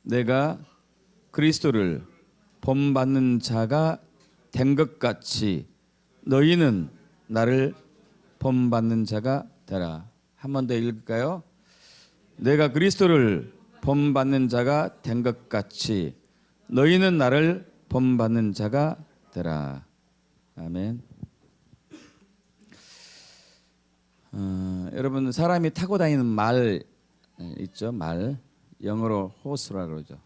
내가 그리스도를 본받는 자가 된 것 같이 너희는 나를 본받는 자가 되라. 한 번 더 읽을까요? 내가 그리스도를 본받는 자가 된 것 같이 너희는 나를 본받는 자가 되라. 아멘. 여러분, 사람이 타고 다니는 말 있죠? 말, 영어로 호스라 그러죠.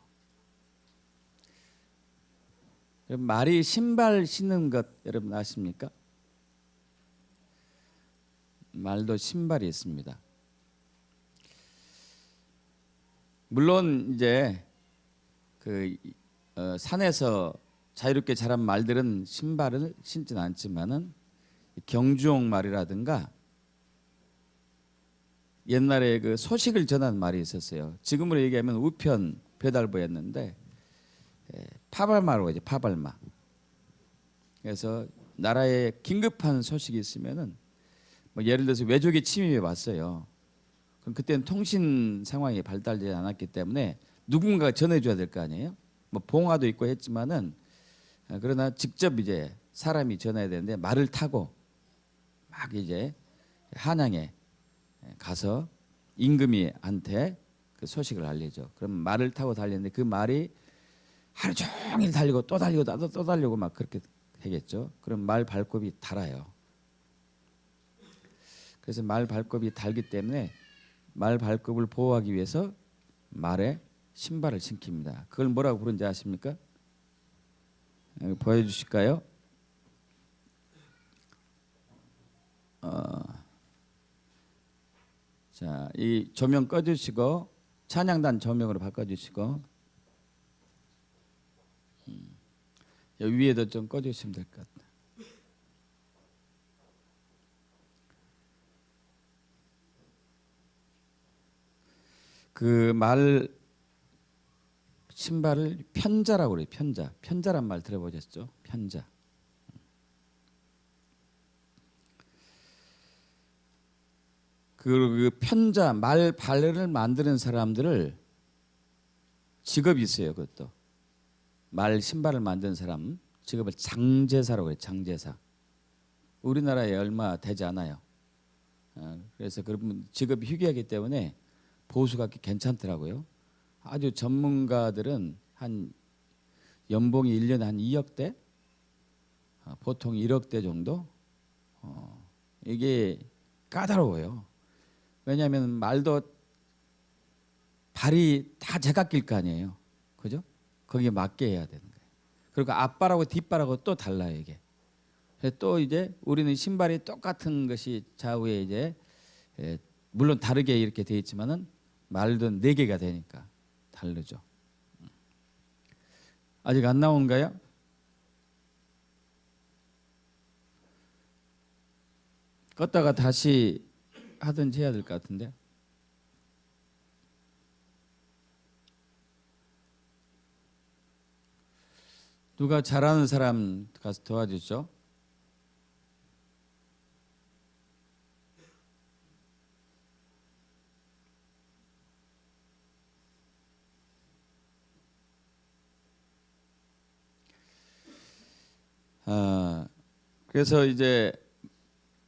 말이 신발 신는 것 여러분 아십니까? 말도 신발이 있습니다. 물론 이제 산에서 자유롭게 자란 말들은 신발을 신지는 않지만은 경주용 말이라든가 옛날에 그 소식을 전하는 말이 있었어요. 지금으로 얘기하면 우편 배달부였는데 파발마로 이제 파발마. 그래서 나라에 긴급한 소식이 있으면은 뭐 예를 들어서 외족이 침입해 왔어요. 그럼 그때는 통신 상황이 발달되지 않았기 때문에 누군가가 전해줘야 될 거 아니에요. 뭐 봉화도 있고 했지만은 그러나 직접 이제 사람이 전해야 되는데 말을 타고 막 이제 한양에 가서 임금이한테 그 소식을 알리죠. 그럼 말을 타고 달리는데 그 말이 하루 종일 달리고 또 달리고 또 달리고 막 그렇게 되겠죠. 그럼 말 발톱이 달아요. 그래서 말 발톱이 달기 때문에 말 발톱을 보호하기 위해서 말에 신발을 신깁니다. 그걸 뭐라고 부르는지 아십니까? 보여주실까요? 자, 이 조명 꺼주시고 찬양단 조명으로 바꿔주시고 여기 위에도 좀 꺼주시면 될 것 같아요. 그 말 신발을 편자라고 그래요. 편자. 편자란 말 들어보셨죠? 편자. 그 편자 말 발을 만드는 사람들을 직업이 있어요. 그것도 말 신발을 만드는 사람 직업을 장제사라고 해요. 장제사. 우리나라에 얼마 되지 않아요. 그래서 그런 직업이 희귀하기 때문에 보수가 괜찮더라고요. 아주 전문가들은 한 연봉이 1년에 한 2억대, 보통 1억대 정도. 이게 까다로워요. 왜냐하면 말도 발이 다 제각길 거 아니에요. 그죠? 거기에 맞게 해야 되는 거예요. 그리고 앞발하고 뒷발하고 또 달라요, 이게. 또 이제 우리는 신발이 똑같은 것이 좌우에 이제 물론 다르게 이렇게 되어 있지만은 말도 4개가 되니까 다르죠. 아직 안 나온가요? 껐다가 다시 하든지 해야 될 것 같은데. 누가 잘하는 사람 가서 도와주죠. 그래서 이제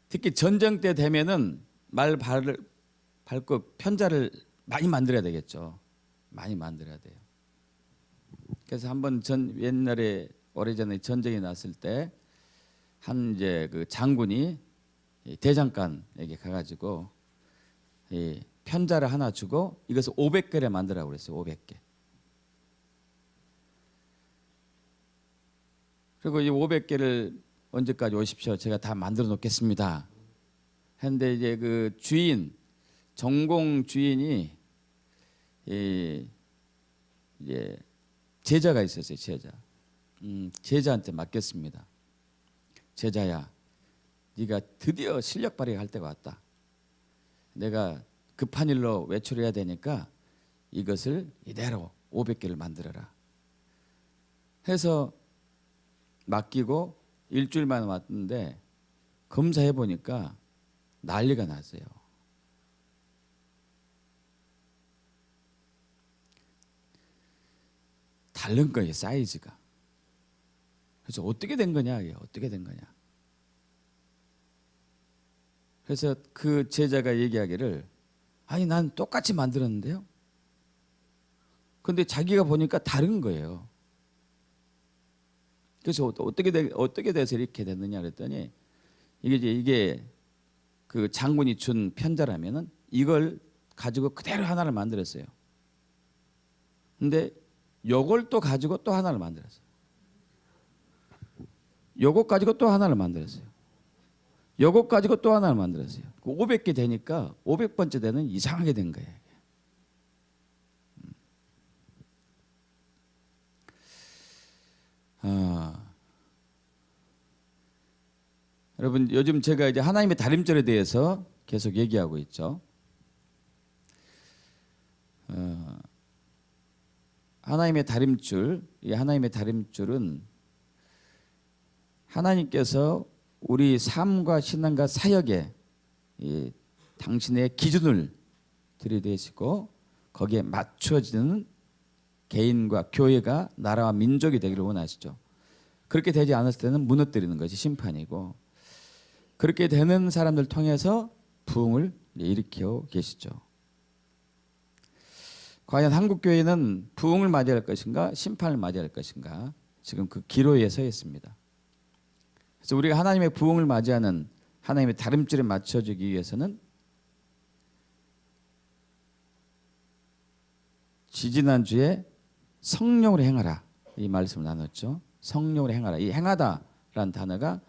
특히 전쟁 때 되면은 말 발톱 편자를 많이 만들어야 되겠죠. 많이 만들어야 돼요. 그래서 한번 옛날에 오래전에 전쟁이 났을 때 한 이제 그 장군이 대장간에게 가가지고 이 편자를 하나 주고 이것을 500개를 만들라고 그랬어요. 500개. 그리고 이 500개를 언제까지 오십시오. 제가 다 만들어 놓겠습니다. 했는데 이제 그 주인, 전공 주인이 이제 제자가 있었어요. 제자. 제자한테 맡겼습니다. 제자야, 네가 드디어 실력 발휘할 때가 왔다. 내가 급한 일로 외출해야 되니까 이것을 이대로 500개를 만들어라. 해서 맡기고 일주일 만에 왔는데 검사해 보니까 난리가 났어요. 다른 거예요, 사이즈가. 그래서 어떻게 된 거냐, 이게 어떻게 된 거냐. 그래서 그 제자가 얘기하기를, 아니 난 똑같이 만들었는데요. 근데 자기가 보니까 다른 거예요. 그래서 어떻게 돼서 이렇게 됐느냐 그랬더니, 이게 그 장군이 준 편자라면은 이걸 가지고 그대로 하나를 만들었어요. 근데 요걸 또 가지고 또 하나를 만들었어요. 요것 가지고 또 하나를 만들었어요. 요것 가지고 또 하나를 만들었어요. 500개 되니까 500번째 되는 이상하게 된 거예요. 여러분, 요즘 제가 이제 하나님의 다림줄에 대해서 계속 얘기하고 있죠. 하나님의 다림줄, 이 하나님의 다림줄은 하나님께서 우리 삶과 신앙과 사역에 당신의 기준을 들이대시고 거기에 맞춰지는 개인과 교회가 나라와 민족이 되기를 원하시죠. 그렇게 되지 않았을 때는 무너뜨리는 것이 심판이고, 그렇게 되는 사람들 통해서 부흥을 일으켜 계시죠. 과연 한국교회는 부흥을 맞이할 것인가 심판을 맞이할 것인가, 지금 그 기로에 서 있습니다. 그래서 우리가 하나님의 부흥을 맞이하는 하나님의 다림줄에 맞춰주기 위해서는 지지난주에 성령으로 행하라 이 말씀을 나눴죠. 성령으로 행하라. 이 행하다라는 단어가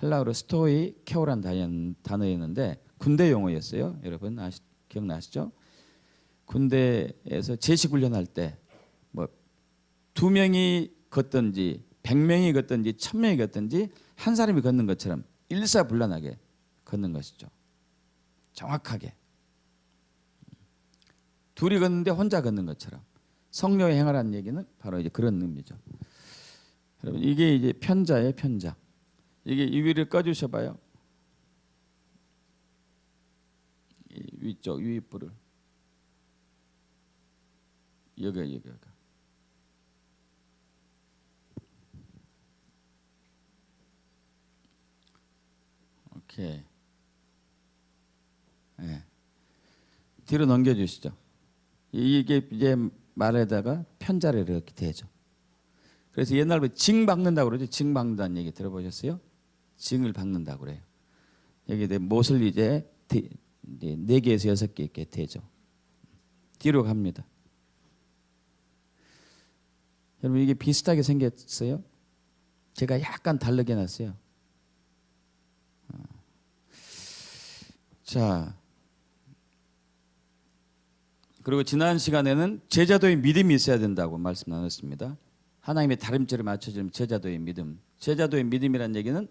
헬라어로 스토이 케오라는 단어였는데 군대 용어였어요. 여러분 기억나시죠? 군대에서 제식훈련할 때 뭐 2명이 걷든지 100명이 걷든지 1000명이 걷든지 한 사람이 걷는 것처럼 일사불란하게 걷는 것이죠. 정확하게. 둘이 걷는데 혼자 걷는 것처럼 성령의 행하라는 얘기는 바로 이제 그런 의미죠. 여러분, 이게 이제 편자예요, 편자. 이게 이 위를 꺼주셔 봐요. 위쪽 위불을 여기. 오케이. 네. 뒤로 넘겨주시죠. 이게 이제 말에다가 편자를 이렇게 대죠. 그래서 옛날부터 징 박는다고 그러죠. 징 박는다는 얘기 들어보셨어요? 징을 박는다고 그래요. 여기 못을 이제 4개에서 6개 이렇게 대죠. 뒤로 갑니다. 여러분, 이게 비슷하게 생겼어요. 제가 약간 다르게 놨어요. 자, 그리고 지난 시간에는 제자도의 믿음이 있어야 된다고 말씀 나눴습니다. 하나님의 다림줄에 맞춰지는 제자도의 믿음. 제자도의 믿음이란 얘기는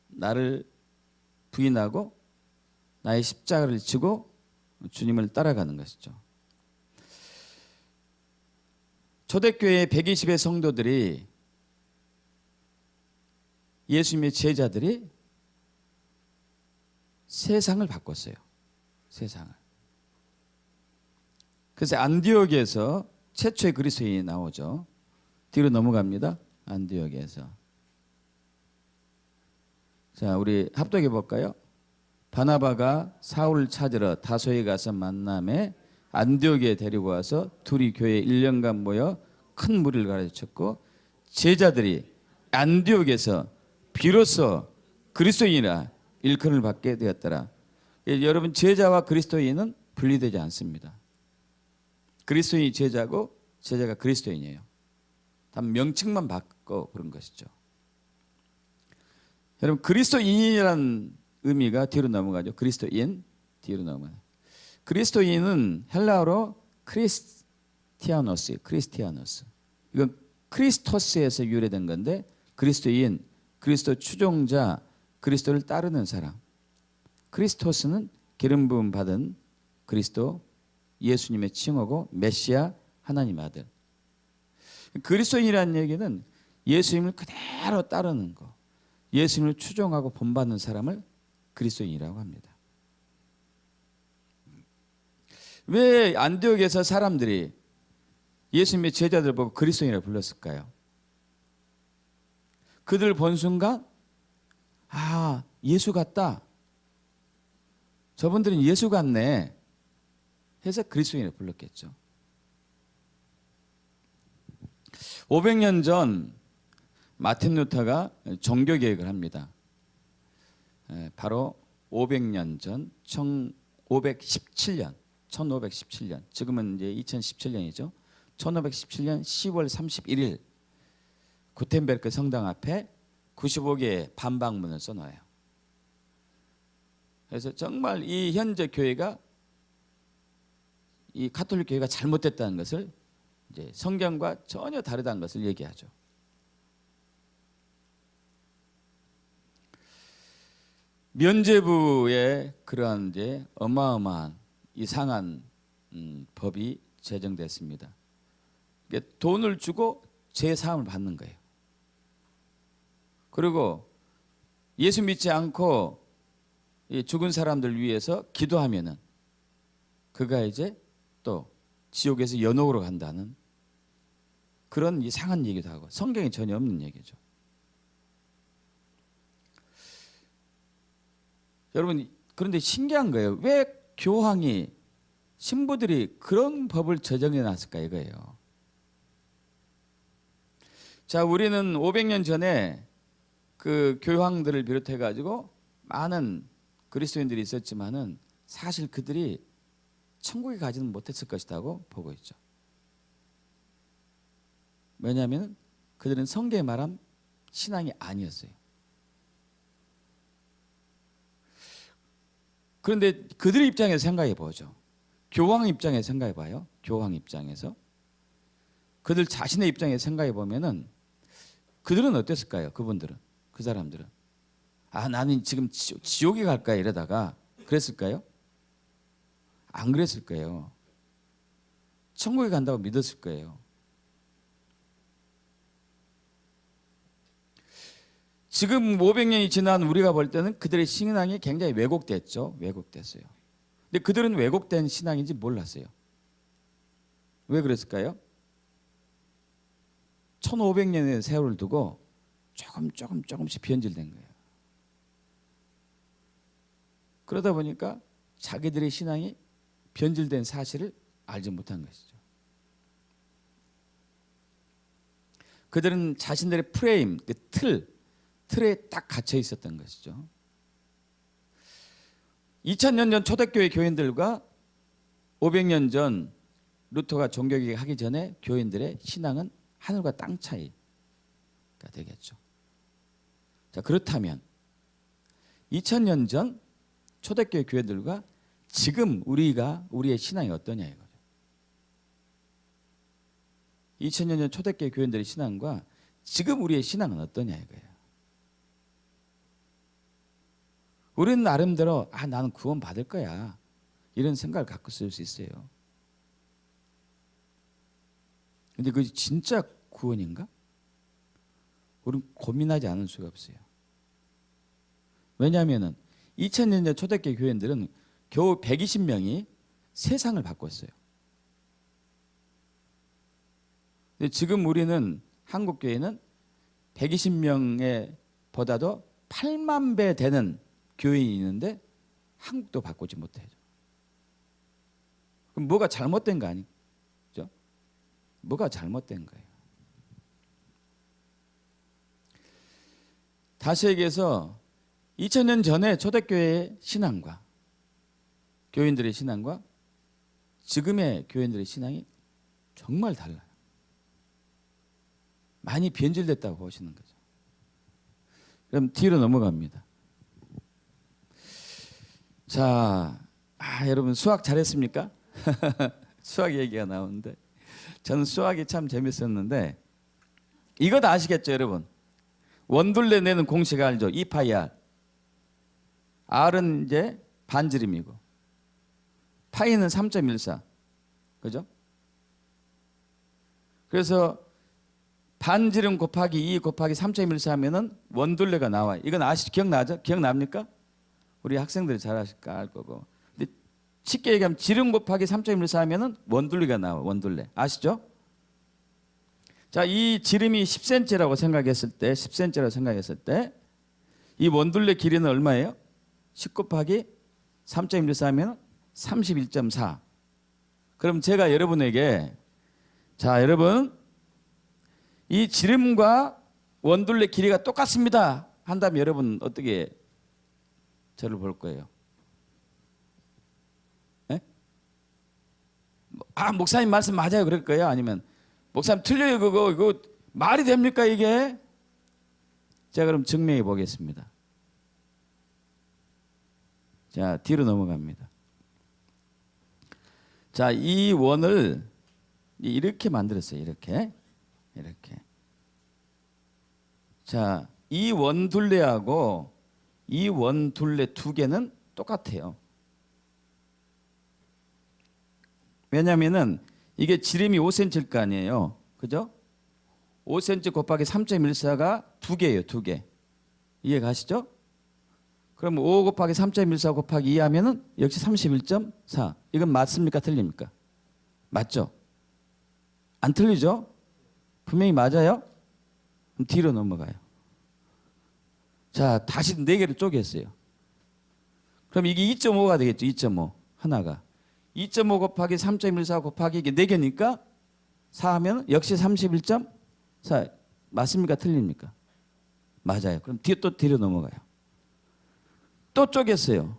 나를 부인하고 나의 십자가를 지고 주님을 따라가는 것이죠. 초대교회 120의 성도들이, 예수님의 제자들이 세상을 바꿨어요. 세상을. 그래서 안디옥에서 최초의 그리스도인이 나오죠. 뒤로 넘어갑니다. 안디옥에서. 자, 우리 합독해 볼까요? 바나바가 사울을 찾으러 다소에 가서 만남에 안디옥에 데리고 와서 둘이 교회에 1년간 모여 큰 무리를 가르쳤고, 제자들이 안디옥에서 비로소 그리스도인이라 일컬음을 받게 되었더라. 여러분, 제자와 그리스도인은 분리되지 않습니다. 그리스도인이 제자고 제자가 그리스도인이에요. 단 명칭만 바꿔 그런 것이죠. 여러분, 그리스도인이라는 의미가 뒤로 넘어가죠. 그리스도인 뒤로 넘어가요. 그리스도인은 헬라어로 크리스티아노스. 이건 크리스토스에서 유래된 건데, 그리스도인, 그리스도 추종자, 그리스도를 따르는 사람. 크리스토스는 기름 부음 받은 그리스도, 예수님의 칭호고 메시아, 하나님 아들. 그리스도인이라는 얘기는 예수님을 그대로 따르는 거, 예수님을 추종하고 본받는 사람을 그리스도인이라고 합니다. 왜 안디옥에서 사람들이 예수님의 제자들 보고 그리스도인이라고 불렀을까요? 그들 본 순간 아, 예수 같다. 저분들은 예수 같네 해서 그리스도인이라고 불렀겠죠. 500년 전 마틴 루터가 종교 개혁을 합니다. 바로 500년 전 1517년 지금은 이제 2017년이죠. 1517년 10월 31일 구텐베르크 성당 앞에 95개의 반박문을 써놔요. 그래서 정말 이 현재 교회가 이 가톨릭 교회가 잘못됐다는 것을 이제 성경과 전혀 다르다는 것을 얘기하죠. 면죄부의 그러한 이제 어마어마한 이상한 법이 제정됐습니다. 돈을 주고 죄 사함을 받는 거예요. 그리고 예수 믿지 않고 죽은 사람들 위해서 기도하면은 그가 이제 또 지옥에서 연옥으로 간다는 그런 이상한 얘기도 하고 성경에 전혀 없는 얘기죠. 여러분 그런데 신기한 거예요. 왜 교황이 신부들이 그런 법을 제정해 놨을까 이거예요. 자, 우리는 500년 전에 그 교황들을 비롯해 가지고 많은 그리스도인들이 있었지만은 사실 그들이 천국에 가지는 못했을 것이라고 보고 있죠. 왜냐하면 그들은 성경에 말한 신앙이 아니었어요. 그런데 그들 입장에서 생각해 보죠. 교황 입장에서 생각해 봐요. 교황 입장에서 그들 자신의 입장에서 생각해 보면은 그들은 어땠을까요? 그분들은 그 사람들은 아 나는 지금 지옥에 갈까 이러다가 그랬을까요? 안 그랬을 거예요. 천국에 간다고 믿었을 거예요. 지금 500년이 지난 우리가 볼 때는 그들의 신앙이 굉장히 왜곡됐죠. 왜곡됐어요. 근데 그들은 왜곡된 신앙인지 몰랐어요. 왜 그랬을까요? 1500년의 세월을 두고 조금씩 변질된 거예요. 그러다 보니까 자기들의 신앙이 변질된 사실을 알지 못한 것이죠. 그들은 자신들의 프레임, 그 틀에 딱 갇혀 있었던 것이죠. 2000년 전 초대교회 교인들과 500년 전 루터가 종교개혁 하기 전에 교인들의 신앙은 하늘과 땅 차이가 되겠죠. 자, 그렇다면 2000년 전 초대교회 교회들과 지금 우리의 신앙이 어떠냐 이거죠. 2000년 전 초대교회 교인들의 신앙과 지금 우리의 신앙은 어떠냐 이거예요. 우리는 나름대로 나는 구원 받을 거야 이런 생각을 갖고 쓸 수 있어요. 근데 그게 진짜 구원인가? 우리는 고민하지 않을 수가 없어요. 왜냐하면 2000년 전 초대교회 교인들은 겨우 120명이 세상을 바꿨어요. 근데 지금 우리는 한국교회는 120명에 보다도 8만 배 되는 교인이 있는데 한국도 바꾸지 못해요. 그럼 뭐가 잘못된 거 아니죠? 뭐가 잘못된 거예요? 다시 얘기해서 2000년 전에 초대교회의 신앙과 교인들의 신앙과 지금의 교인들의 신앙이 정말 달라요. 많이 변질됐다고 보시는 거죠. 그럼 뒤로 넘어갑니다. 자, 여러분 수학 잘했습니까? 수학 얘기가 나오는데 저는 수학이 참 재밌었는데 이거 다 아시겠죠, 여러분? 원둘레 내는 공식 알죠? 2파이 R. R은 이제 반지름이고 파이는 3.14. 그죠? 그래서 반지름 곱하기 2 곱하기 3.14 하면은 원둘레가 나와요. 이건 기억나죠? 기억납니까? 우리 학생들이 잘 아실까 알 거고. 근데 쉽게 얘기하면 지름 곱하기 3.14 하면은 원둘레가 나와. 원둘레. 아시죠? 자, 이 지름이 10cm라고 생각했을 때, 10cm라고 생각했을 때, 이 원둘레 길이는 얼마예요? 10 곱하기 3.14 하면 31.4. 그럼 제가 여러분에게, 자, 여러분, 이 지름과 원둘레 길이가 똑같습니다 한다면 여러분 어떻게 저를 볼 거예요? 네? 아, 목사님 말씀 맞아요 그럴 거예요? 아니면 목사님 틀려요 그거 이거 말이 됩니까 이게? 자, 그럼 증명해 보겠습니다. 자, 뒤로 넘어갑니다. 자, 이 원을 이렇게 만들었어요. 이렇게. 자, 이 원둘레하고 이 원둘레 두 개는 똑같아요. 왜냐면은 이게 지름이 5cm일 거 아니에요. 그죠? 5cm 곱하기 3.14가 두 개예요. 두 개. 이해 가시죠? 그럼 5 곱하기 3.14 곱하기 2 하면은 역시 31.4. 이건 맞습니까? 틀립니까? 맞죠? 안 틀리죠? 분명히 맞아요? 그럼 뒤로 넘어가요. 자, 다시 4개를 쪼갰어요. 그럼 이게 2.5가 되겠죠. 2.5 하나가 2.5 곱하기 3.14 곱하기 이게 4개니까 4 하면 역시 31.4. 맞습니까? 틀립니까? 맞아요. 그럼 또 뒤로 넘어가요. 또 쪼갰어요.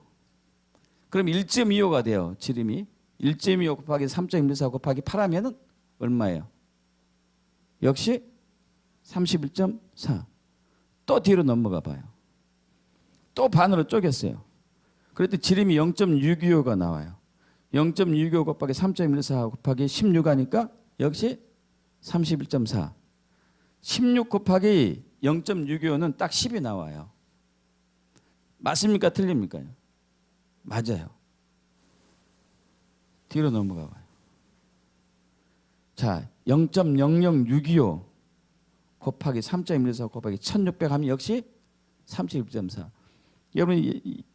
그럼 1.25가 돼요. 지름이 1.25 곱하기 3.14 곱하기 8 하면은 얼마예요? 역시 31.4. 또 뒤로 넘어가 봐요. 또 반으로 쪼갰어요. 그랬더니 지름이 0.625가 나와요. 0.625 곱하기 3.14 곱하기 16 하니까 역시 31.4. 16 곱하기 0.625는 딱 10이 나와요. 맞습니까? 틀립니까? 맞아요. 뒤로 넘어가 봐요. 자, 0.00625 곱하기 3.14 곱하기 1600 하면 역시 31.4. 여러분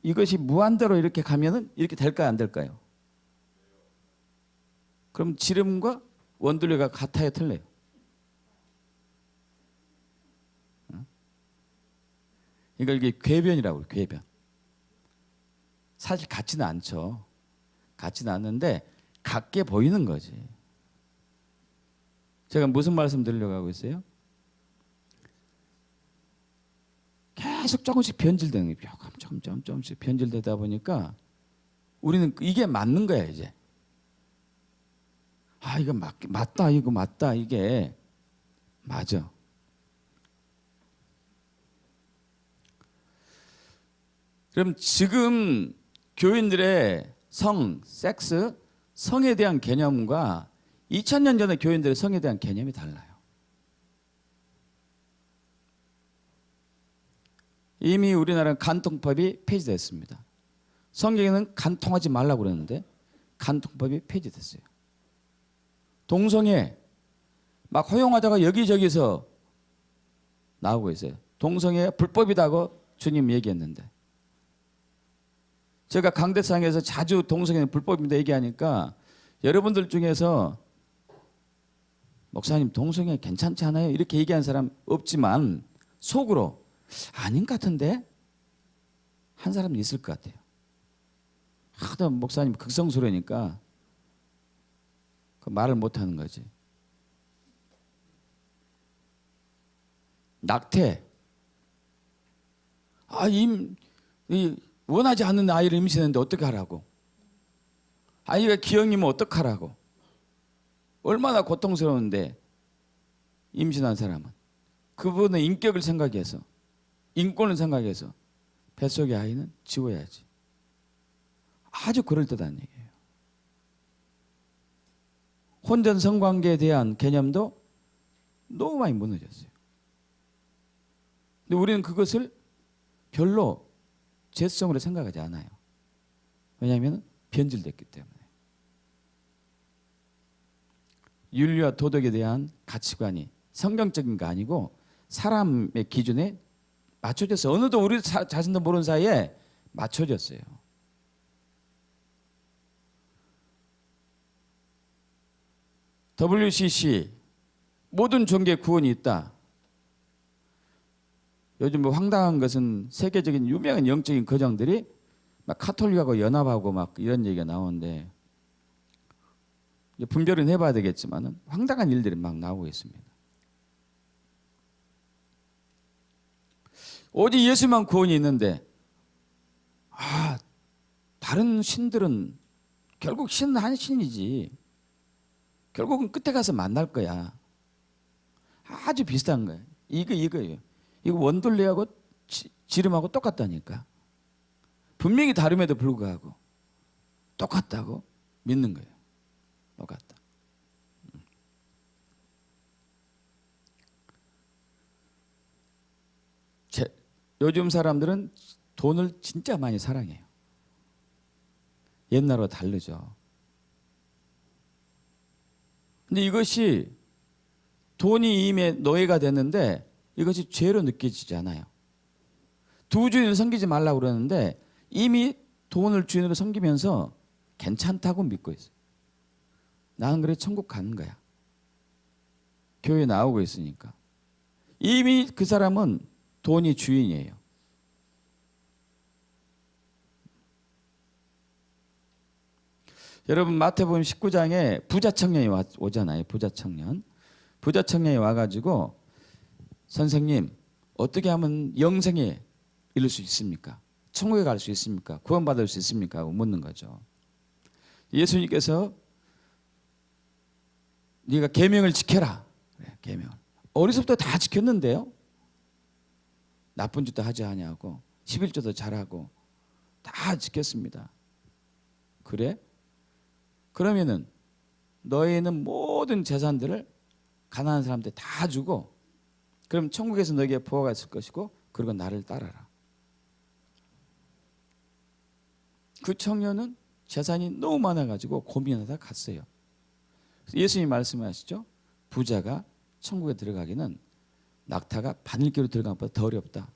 이것이 무한대로 이렇게 가면은 이렇게 될까요? 안 될까요? 그럼 지름과 원둘레가 같아요? 틀려요? 이걸 이게 궤변이라고 해요. 궤변. 사실 같지는 않죠. 같지는 않는데 같게 보이는 거지. 제가 무슨 말씀 드리려고 하고 있어요? 계속 조금씩 변질되는 거예요. 조금씩 변질되다 보니까 우리는 이게 맞는 거야 이제. 아, 이거 맞다, 이거 맞다, 이게 맞아. 그럼 지금 교인들의 섹스, 성에 대한 개념과 2000년 전의 교인들의 성에 대한 개념이 달라요. 이미 우리나라는 간통법이 폐지됐습니다. 성경에는 간통하지 말라고 그랬는데 간통법이 폐지됐어요. 동성애 막 허용하다가 여기저기서 나오고 있어요. 동성애 불법이다고 주님 얘기했는데 제가 강대상에서 자주 동성애는 불법입니다 얘기하니까 여러분들 중에서 목사님 동성애 괜찮지 않아요? 이렇게 얘기하는 사람 없지만 속으로 아닌 것 같은데 한 사람은 있을 것 같아요. 하도 목사님 극성스러우니까 그 말을 못하는 거지. 낙태. 아, 원하지 않는 아이를 임신했는데 어떻게 하라고? 아이가 기형이면 어떡하라고? 얼마나 고통스러운데 임신한 사람은 그분의 인격을 생각해서 인권을 생각해서 뱃속의 아이는 지워야지. 아주 그럴듯한 얘기예요. 혼전 성관계에 대한 개념도 너무 많이 무너졌어요. 근데 우리는 그것을 별로 죄성으로 생각하지 않아요. 왜냐하면 변질됐기 때문에. 윤리와 도덕에 대한 가치관이 성경적인 거 아니고 사람의 기준에 맞춰졌어요. 어느덧 우리 자신도 모르는 사이에 맞춰졌어요. WCC 모든 종교에 구원이 있다. 요즘 뭐 황당한 것은 세계적인 유명한 영적인 거장들이 막 카톨릭하고 연합하고 막 이런 얘기가 나오는데, 이제 분별은 해봐야 되겠지만은 황당한 일들이 막 나오고 있습니다. 오직 예수만 구원이 있는데, 다른 신들은 결국 신은 한 신이지, 결국은 끝에 가서 만날 거야. 아주 비슷한 거예요. 이거예요. 이거 원돌리하고 지름하고 똑같다니까. 분명히 다름에도 불구하고 똑같다고 믿는 거예요. 똑같다. 요즘 사람들은 돈을 진짜 많이 사랑해요. 옛날과 다르죠. 근데 이것이 돈이 임의 노예가 됐는데 이것이 죄로 느껴지지 않아요. 두 주인을 섬기지 말라고 그러는데 이미 돈을 주인으로 섬기면서 괜찮다고 믿고 있어요. 나는 그래 천국 가는 거야. 교회 나오고 있으니까. 이미 그 사람은 돈이 주인이에요. 여러분 마태복음 19장에 부자 청년이 오잖아요. 부자 청년. 부자 청년이 와가지고 선생님 어떻게 하면 영생에 이룰 수 있습니까? 천국에 갈 수 있습니까? 구원받을 수 있습니까? 하고 묻는 거죠. 예수님께서 네가 계명을 지켜라. 그래, 계명. 어려서부터 다 지켰는데요. 나쁜 짓도 하지 아니하고 11조도 잘하고 다 지켰습니다. 그래? 그러면은 너희는 모든 재산들을 가난한 사람한테 다 주고 그럼 천국에서 너희에게 부하가 있을 것이고 그리고 나를 따라라. 그 청년은 재산이 너무 많아가지고 고민하다 갔어요. 예수님이 말씀하시죠. 부자가 천국에 들어가기는 낙타가 바늘기로 들어가는 것보다 더 어렵다.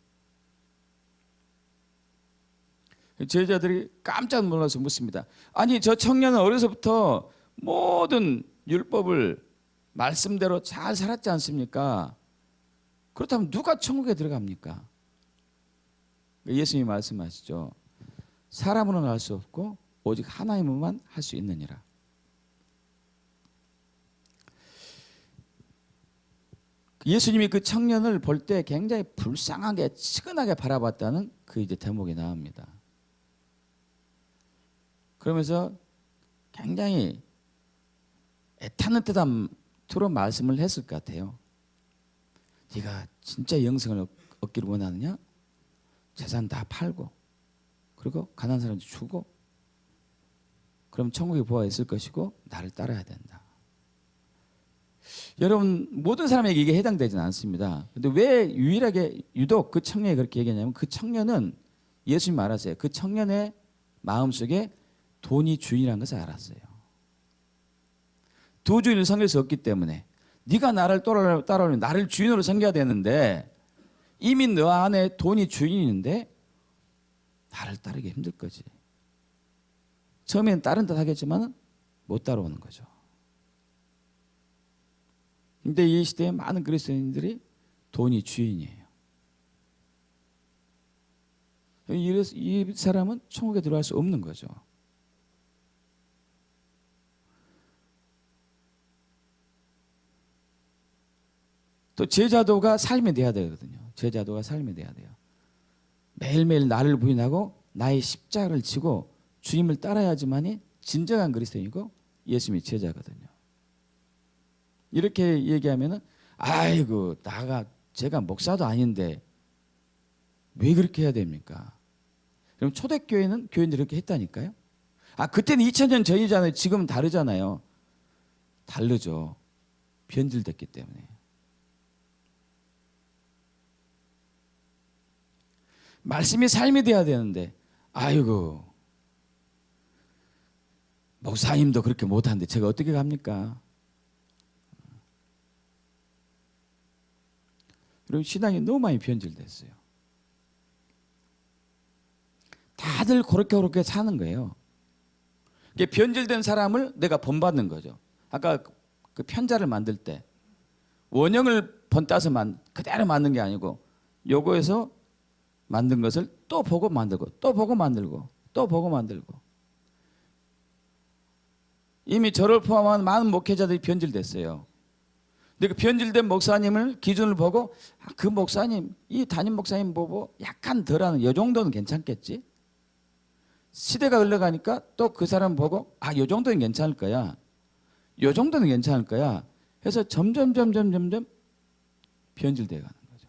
제자들이 깜짝 놀라서 묻습니다. 아니 저 청년은 어려서부터 모든 율법을 말씀대로 잘 살았지 않습니까? 그렇다면 누가 천국에 들어갑니까? 예수님이 말씀하시죠. 사람으로는 할 수 없고 오직 하나님으로만 할 수 있느니라. 예수님이 그 청년을 볼 때 굉장히 불쌍하게 치근하게 바라봤다는 그 이제 대목이 나옵니다. 그러면서 굉장히 애타는 듯한 투로 말씀을 했을 것 같아요. 네가 진짜 영생을 얻기를 원하느냐? 재산 다 팔고 그리고 가난한 사람한테 주고 그럼 천국에 부하가 있을 것이고 나를 따라야 된다. 여러분 모든 사람에게 이게 해당되지는 않습니다. 근데 왜 유일하게 유독 그 청년이 그렇게 얘기하냐면 그 청년은 예수님 알았어요. 그 청년의 마음속에 돈이 주인이라는 것을 알았어요. 두 주인을 섬길 수 없기 때문에 네가 나를 따라오면 나를 주인으로 섬겨야 되는데 이미 너 안에 돈이 주인인데 나를 따르기 힘들 거지. 처음에는 따른 듯 하겠지만 못 따라오는 거죠. 근데 이 시대에 많은 그리스도인들이 돈이 주인이에요. 이 사람은 천국에 들어갈 수 없는 거죠. 또 제자도가 삶이 돼야 되거든요. 제자도가 삶이 돼야 돼요. 매일매일 나를 부인하고 나의 십자가를 지고 주님을 따라야지만이 진정한 그리스도인이고 예수님이 제자거든요. 이렇게 얘기하면은 아이고 제가 목사도 아닌데 왜 그렇게 해야 됩니까? 그럼 초대교회는 교인들이 그렇게 했다니까요. 그때는 2000년 전이잖아요. 지금은 다르잖아요. 다르죠. 변질됐기 때문에. 말씀이 삶이 돼야 되는데 아이고 목사님도 그렇게 못하는데 제가 어떻게 갑니까? 그리고 신앙이 너무 많이 변질됐어요. 다들 그렇게 사는 거예요. 변질된 사람을 내가 본받는 거죠. 아까 그 편자를 만들 때 원형을 본따서 그대로 만든 게 아니고 요거에서 만든 것을 또 보고 만들고 또 보고 만들고 또 보고 만들고. 이미 저를 포함한 많은 목회자들이 변질됐어요. 근데 그 변질된 목사님을 기준을 보고 그 목사님, 이 담임 목사님 보고 약간 덜하는 요 정도는 괜찮겠지. 시대가 흘러가니까 또 그 사람 보고 요 정도는 괜찮을 거야. 요 정도는 괜찮을 거야. 해서 점점 변질되어 가는 거죠.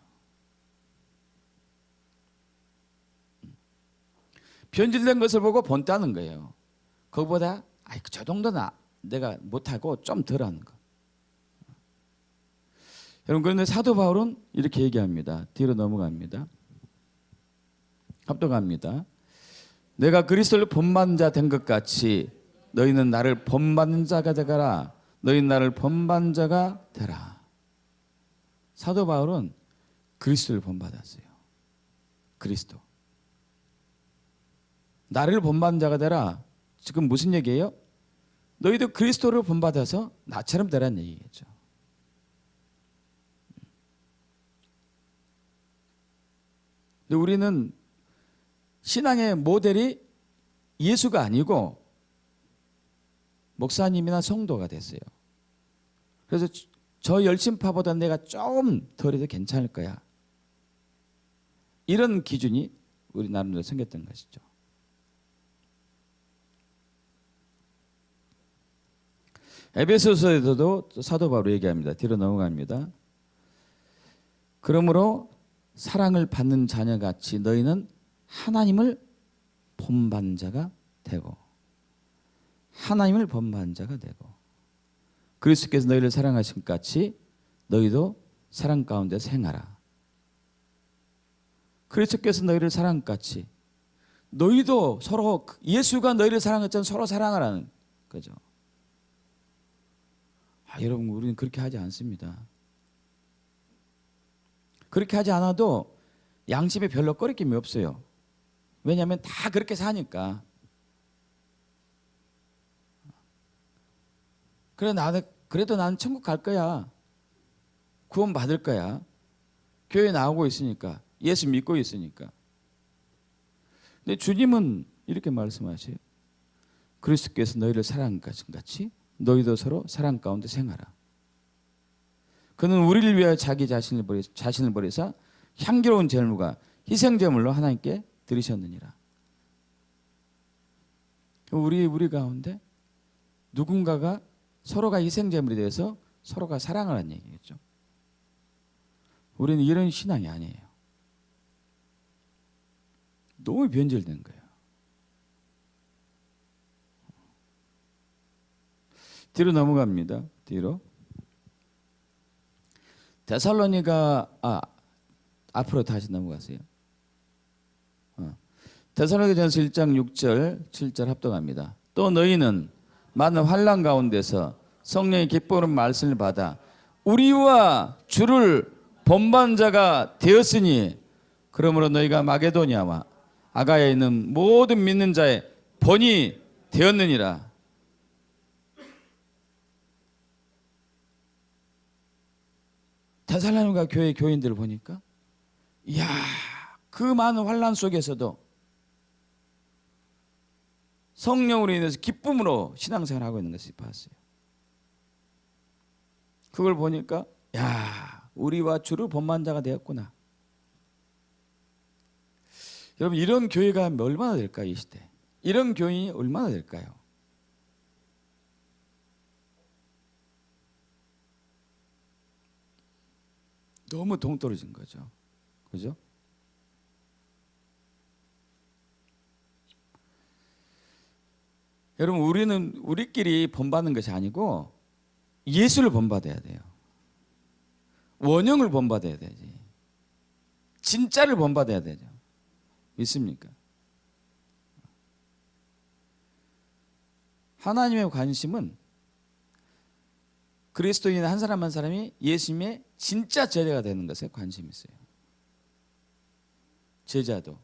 변질된 것을 보고 본따는 거예요. 그거보다 저 정도는 내가 못하고 좀 덜하는 거. 여러분, 그런데 사도 바울은 이렇게 얘기합니다. 뒤로 넘어갑니다. 합독합니다. 내가 그리스도를 본받는 자 된 것 같이 너희는 나를 본받는 자가 되거라. 너희는 나를 본받는 자가 되라. 사도 바울은 그리스도를 본받았어요. 그리스도. 나를 본받는 자가 되라. 지금 무슨 얘기예요? 너희도 그리스도를 본받아서 나처럼 되라는 얘기겠죠. 근데 우리는 신앙의 모델이 예수가 아니고 목사님이나 성도가 됐어요. 그래서 저 열심파보다 내가 조금 덜해도 괜찮을 거야. 이런 기준이 우리 나름대로 생겼던 것이죠. 에베소서에서도 사도 바울이 얘기합니다. 뒤로 넘어갑니다. 그러므로 사랑을 받는 자녀같이 너희는 하나님을 본받는 자가 되고 하나님을 본받는 자가 되고 그리스도께서 너희를 사랑하신 것 같이 너희도 사랑 가운데서 행하라. 그리스도께서 너희를 사랑한 것 같이 너희도 서로 예수가 너희를 사랑했잖아. 서로 사랑하라는 거죠. 여러분, 우리는 그렇게 하지 않습니다. 그렇게 하지 않아도 양심에 별로 꺼리낌이 없어요. 왜냐하면 다 그렇게 사니까. 그래도 나는 천국 갈 거야. 구원 받을 거야. 교회 나오고 있으니까. 예수 믿고 있으니까. 근데 주님은 이렇게 말씀하세요. 그리스도께서 너희를 사랑한 것 같이 너희도 서로 사랑 가운데 생활하라. 그는 우리를 위하여 자기 자신을 버리사 향기로운 제물과 희생제물로 하나님께 드리셨느니라. 우리 가운데 누군가가 서로가 희생제물이 돼서 서로가 사랑하라는 얘기겠죠. 우리는 이런 신앙이 아니에요. 너무 변질된 거예요. 뒤로 넘어갑니다. 뒤로. 데살로니가 앞으로 다시 넘어가세요. 데살로니가전서 1장 6절 7절 합독합니다. 또 너희는 많은 환난 가운데서 성령의 기뻐하는 말씀을 받아 우리와 주를 본받는 자가 되었으니 그러므로 너희가 마게도니아와 아가야에 있는 모든 믿는 자의 본이 되었느니라. 데살로니가 교회 교인들을 보니까 이야, 그 많은 환난 속에서도 성령으로 인해서 기쁨으로 신앙생활을 하고 있는 것을 봤어요. 그걸 보니까 야, 우리와 주를 본받는 자가 되었구나. 여러분, 이런 교회가 얼마나 될까요? 이 시대. 이런 교인이 얼마나 될까요? 너무 동떨어진 거죠. 그죠? 여러분, 우리는 우리끼리 본받는 것이 아니고 예수를 본받아야 돼요. 원형을 본받아야 되지. 진짜를 본받아야 되죠. 믿습니까? 하나님의 관심은 그리스도인 한 사람 한 사람이 예수님의 진짜 제자가 되는 것에 관심이 있어요. 제자도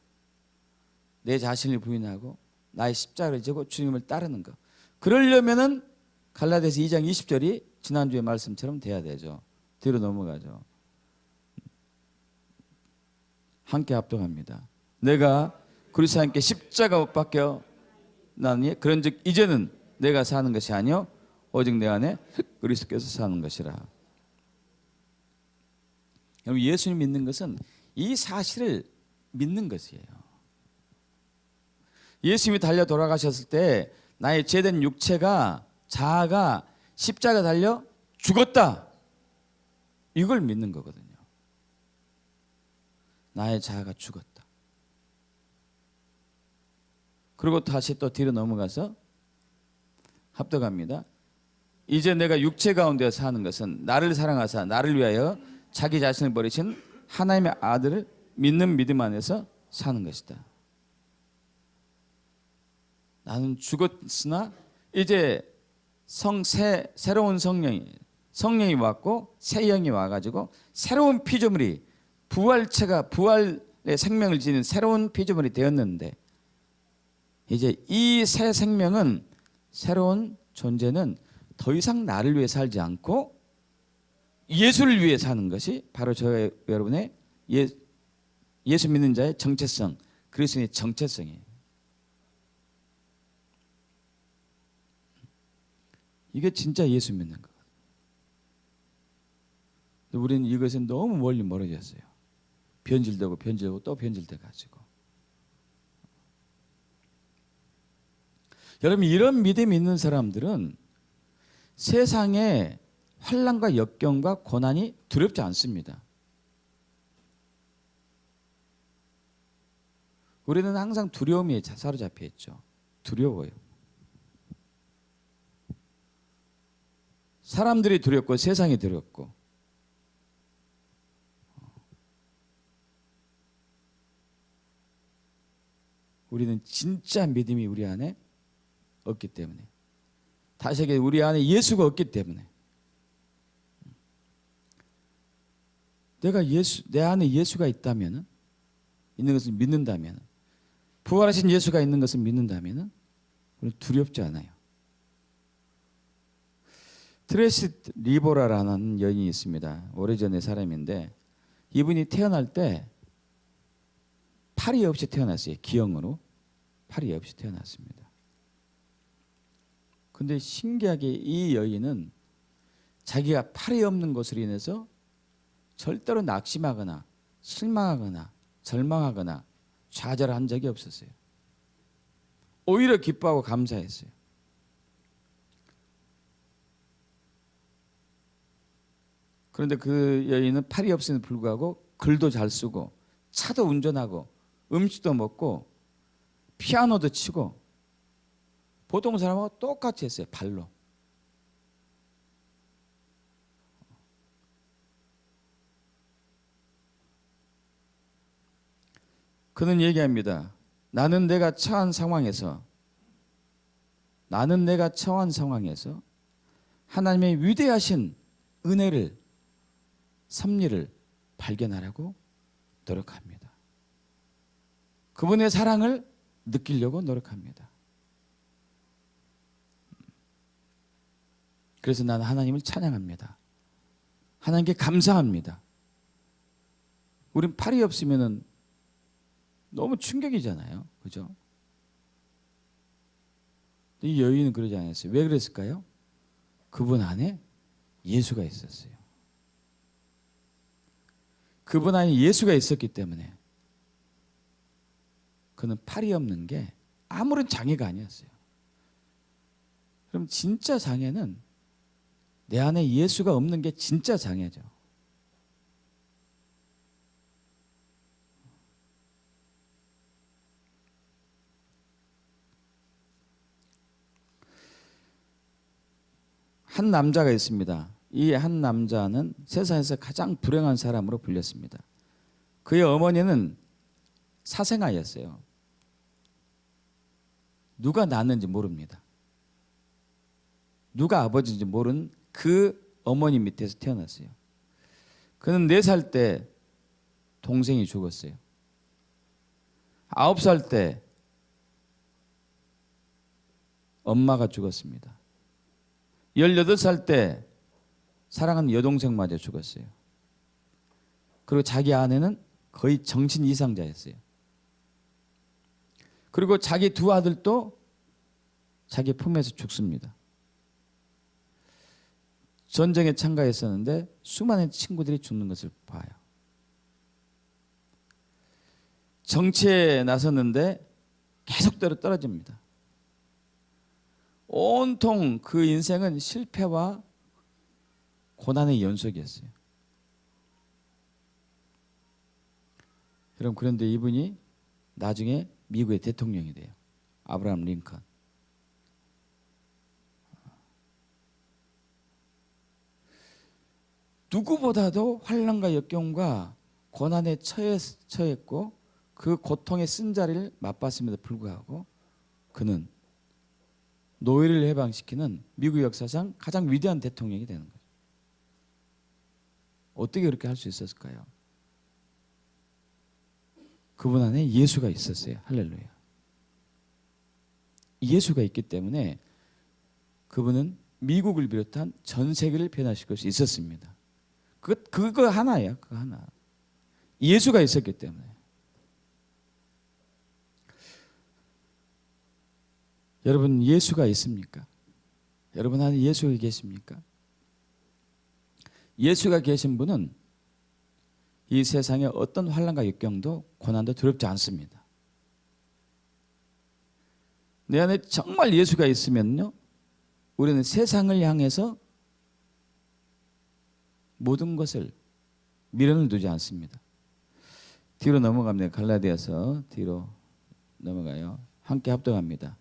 내 자신을 부인하고 나의 십자가를 지고 주님을 따르는 것. 그러려면은 갈라디아서 2장 20절이 지난주의 말씀처럼 돼야 되죠. 뒤로 넘어가죠. 함께 합동합니다. 내가 그리스도와 함께 십자가 못 박혀 나니 그런즉 이제는 내가 사는 것이 아니요 오직 내 안에 그리스도께서 사는 것이라. 여러분, 예수님 믿는 것은 이 사실을 믿는 것이에요. 예수님이 달려 돌아가셨을 때 나의 죄된 육체가, 자아가 십자가 달려 죽었다, 이걸 믿는 거거든요. 나의 자아가 죽었다. 그리고 다시 또 뒤로 넘어가서 합독합니다. 이제 내가 육체 가운데 사는 것은 나를 사랑하사 나를 위하여 자기 자신을 버리신 하나님의 아들을 믿는 믿음 안에서 사는 것이다. 나는 죽었으나 이제 새로운 성령이 왔고 새 영이 와가지고 새로운 피조물이, 부활체가 부활의 생명을 지닌 새로운 피조물이 되었는데, 이제 이 새 생명은, 새로운 존재는 더 이상 나를 위해 살지 않고 예수를 위해 사는 것이 바로 저와 여러분의 예수 믿는 자의 정체성, 그리스도인의 정체성이에요. 이게 진짜 예수 믿는 거. 우리는 이것에 너무 멀리 멀어졌어요. 변질되고 또 변질돼 가지고. 여러분, 이런 믿음이 있는 사람들은 세상의 환난과 역경과 고난이 두렵지 않습니다. 우리는 항상 두려움에 사로잡혀 있죠. 두려워요. 사람들이 두렵고 세상이 두렵고. 우리는 진짜 믿음이 우리 안에 없기 때문에, 다시 얘기해, 우리 안에 예수가 없기 때문에, 내 안에 예수가 있는 것을 믿는다면, 부활하신 예수가 있는 것을 믿는다면 우리는 두렵지 않아요. 트레시 리보라라는 여인이 있습니다. 오래전의 사람인데, 이분이 태어날 때 팔이 없이 태어났어요. 기형으로 팔이 없이 태어났습니다. 근데 신기하게 이 여인은 자기가 팔이 없는 것으로 인해서 절대로 낙심하거나 실망하거나 절망하거나 좌절한 적이 없었어요. 오히려 기뻐하고 감사했어요. 그런데 그 여인은 팔이 없음에도 불구하고 글도 잘 쓰고 차도 운전하고 음식도 먹고 피아노도 치고 보통 사람하고 똑같이 했어요. 발로. 그는 얘기합니다. 나는 내가 처한 상황에서 하나님의 위대하신 은혜를, 섭리를 발견하려고 노력합니다. 그분의 사랑을 느끼려고 노력합니다. 그래서 나는 하나님을 찬양합니다. 하나님께 감사합니다. 우린 팔이 없으면 너무 충격이잖아요. 그죠? 이 여인은 그러지 않았어요. 왜 그랬을까요? 그분 안에 예수가 있었어요. 그분 안에 예수가 있었기 때문에 그는 팔이 없는 게 아무런 장애가 아니었어요. 그럼 진짜 장애는 내 안에 예수가 없는 게 진짜 장애죠. 한 남자가 있습니다. 이 한 남자는 세상에서 가장 불행한 사람으로 불렸습니다. 그의 어머니는 사생아였어요. 누가 낳았는지 모릅니다. 누가 아버지인지 모르는 그 어머니 밑에서 태어났어요. 그는 4살 때 동생이 죽었어요. 9살 때 엄마가 죽었습니다. 18살 때 사랑하는 여동생마저 죽었어요. 그리고 자기 아내는 거의 정신 이상자였어요. 그리고 자기 두 아들도 자기 품에서 죽습니다. 전쟁에 참가했었는데 수많은 친구들이 죽는 것을 봐요. 정치에 나섰는데 계속대로 떨어집니다. 온통 그 인생은 실패와 고난의 연속이었어요. 여러분, 그런데 이분이 나중에 미국의 대통령이 돼요. 아브라함 링컨. 누구보다도 환난과 역경과 고난에 처했고 그 고통의 쓴자리를 맛봤음에도 불구하고 그는 노예를 해방시키는 미국 역사상 가장 위대한 대통령이 되는 거죠. 어떻게 그렇게 할 수 있었을까요? 그분 안에 예수가 있었어요. 할렐루야. 예수가 있기 때문에 그분은 미국을 비롯한 전 세계를 변화시킬 수 있었습니다. 그거 하나예요. 그거 하나. 예수가 있었기 때문에. 여러분, 예수가 있습니까? 여러분 안에 예수가 계십니까? 예수가 계신 분은 이 세상의 어떤 환난과 역경도 고난도 두렵지 않습니다. 내 안에 정말 예수가 있으면요, 우리는 세상을 향해서 모든 것을 미련을 두지 않습니다. 뒤로 넘어갑니다. 갈라디아서 뒤로 넘어가요. 함께 합독합니다.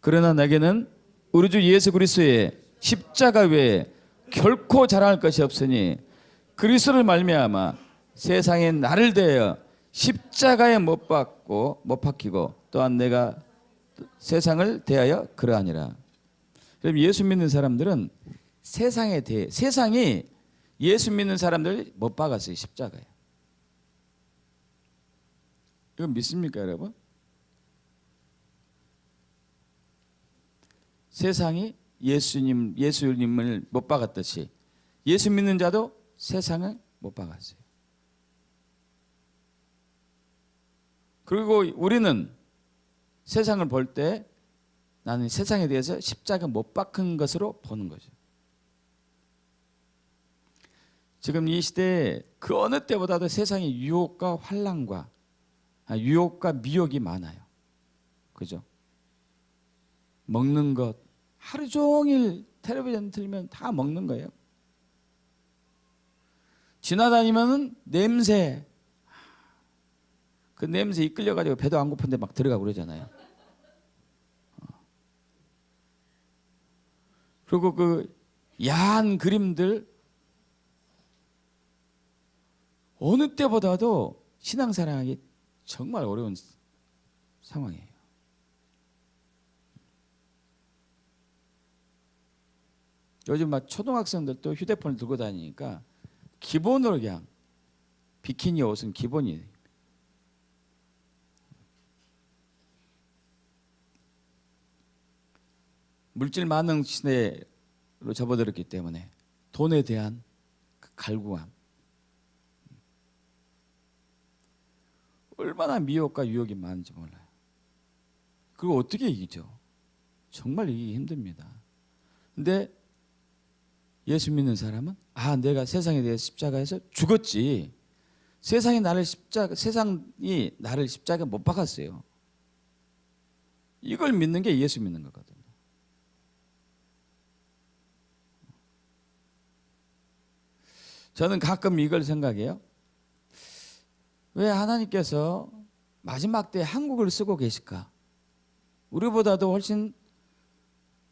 그러나 내게는 우리 주 예수 그리스도의 십자가 외에 결코 자랑할 것이 없으니 그리스도를 말미암아 세상에 나를 대하여 십자가에 못 박히고 또한 내가 세상을 대하여 그러하니라. 그럼 예수 믿는 사람들은 세상이 예수 믿는 사람들 못 박았어요. 십자가에. 이거 믿습니까, 여러분? 세상이 예수님을 못 박았듯이 예수 믿는 자도 세상을 못 박았어요. 그리고 우리는 세상을 볼 때 나는 세상에 대해서 십자가 못 박은 것으로 보는 거죠. 지금 이 시대에 그 어느 때보다도 세상의 유혹과 환난과 유혹과 미혹이 많아요. 그죠? 먹는 것, 하루 종일 텔레비전 틀면 다 먹는 거예요. 지나다니면은 냄새, 그 냄새 이끌려가지고 배도 안 고픈데 막 들어가고 그러잖아요. 그리고 그 야한 그림들, 어느 때보다도 신앙생활하기 정말 어려운 상황이에요. 요즘 막 초등학생들도 휴대폰을 들고 다니니까 기본으로 그냥 비키니 옷은 기본이에요. 물질 만능 시대로 접어들었기 때문에 돈에 대한 그 갈구함, 얼마나 미혹과 유혹이 많은지 몰라요. 그거 어떻게 이기죠? 정말 이기기 힘듭니다. 근데 예수 믿는 사람은 내가 세상에 대해 십자가에서 죽었지. 세상이 나를 십자가에 못 박았어요. 이걸 믿는 게 예수 믿는 거거든요. 저는 가끔 이걸 생각해요. 왜 하나님께서 마지막 때 한국을 쓰고 계실까? 우리보다도 훨씬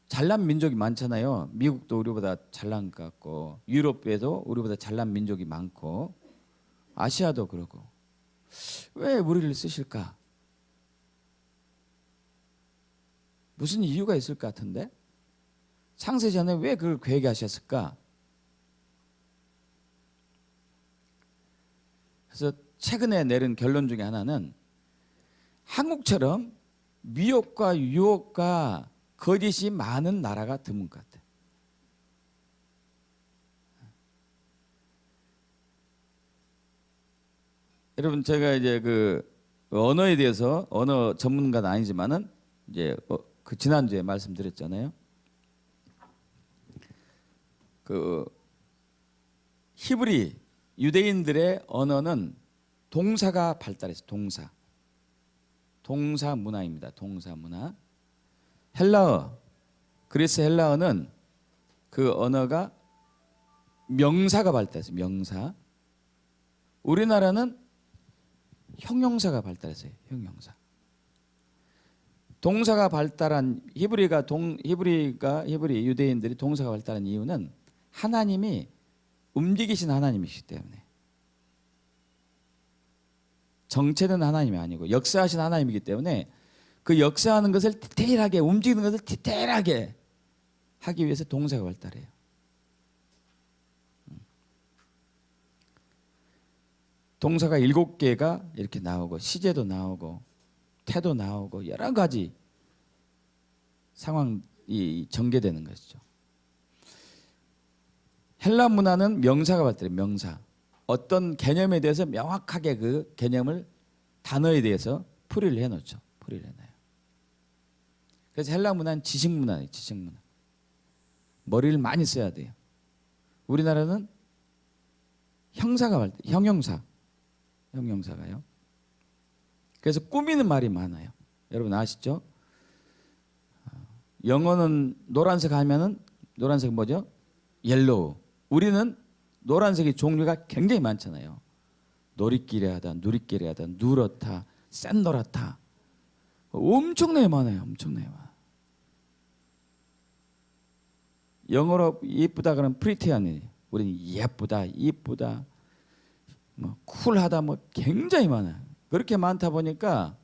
잘난 민족이 많잖아요. 미국도 우리보다 잘난 것 같고, 유럽에도 우리보다 잘난 민족이 많고, 아시아도 그러고. 왜 우리를 쓰실까? 무슨 이유가 있을 것 같은데? 창세전에 왜 그걸 계획하셨을까? 그래서 최근에 내린 결론 중에 하나는 한국처럼 미혹과 유혹과 거짓이 많은 나라가 드문 것 같아요. 여러분 제가 이제 그 언어에 대해서 언어 전문가는 아니지만은 이제 그 지난주에 말씀드렸잖아요. 그 히브리 유대인들의 언어는 동사가 발달해서 동사 문화입니다. 동사 문화. 헬라어, 그리스 헬라어는 그 언어가 명사가 발달해서 명사. 우리나라는 형용사가 발달했어요. 형용사. 동사가 발달한 히브리 유대인들이 동사가 발달한 이유는 하나님이 움직이신 하나님이시기 때문에. 정체는 하나님이 아니고 역사하신 하나님이기 때문에 그 역사하는 것을 디테일하게, 움직이는 것을 디테일하게 하기 위해서 동사가 발달해요. 동사가 7개가 이렇게 나오고 시제도 나오고 태도 나오고 여러 가지 상황이 전개되는 것이죠. 헬라 문화는 명사가 발달해요. 명사. 어떤 개념에 대해서 명확하게 그 개념을 단어에 대해서 풀이를 해놓죠. 풀이를 해놔요. 그래서 헬라 문화는 지식 문화예요. 지식 문화. 머리를 많이 써야 돼요. 우리나라는 형용사가요. 그래서 꾸미는 말이 많아요. 여러분 아시죠? 영어는 노란색 하면은 노란색 뭐죠? 옐로우. 우리는 노란색의 종류가 굉장히 많잖아요. 놀이끼리 하다, 누리끼리 하다, 누렇다, 샌노랗다. 엄청나게 많아요. 엄청나게 많아요. 영어로 예쁘다 그러면 프리티한, 우리는 예쁘다, 이쁘다, 뭐 쿨하다, 뭐 굉장히 많아요. 그렇게 많다 보니까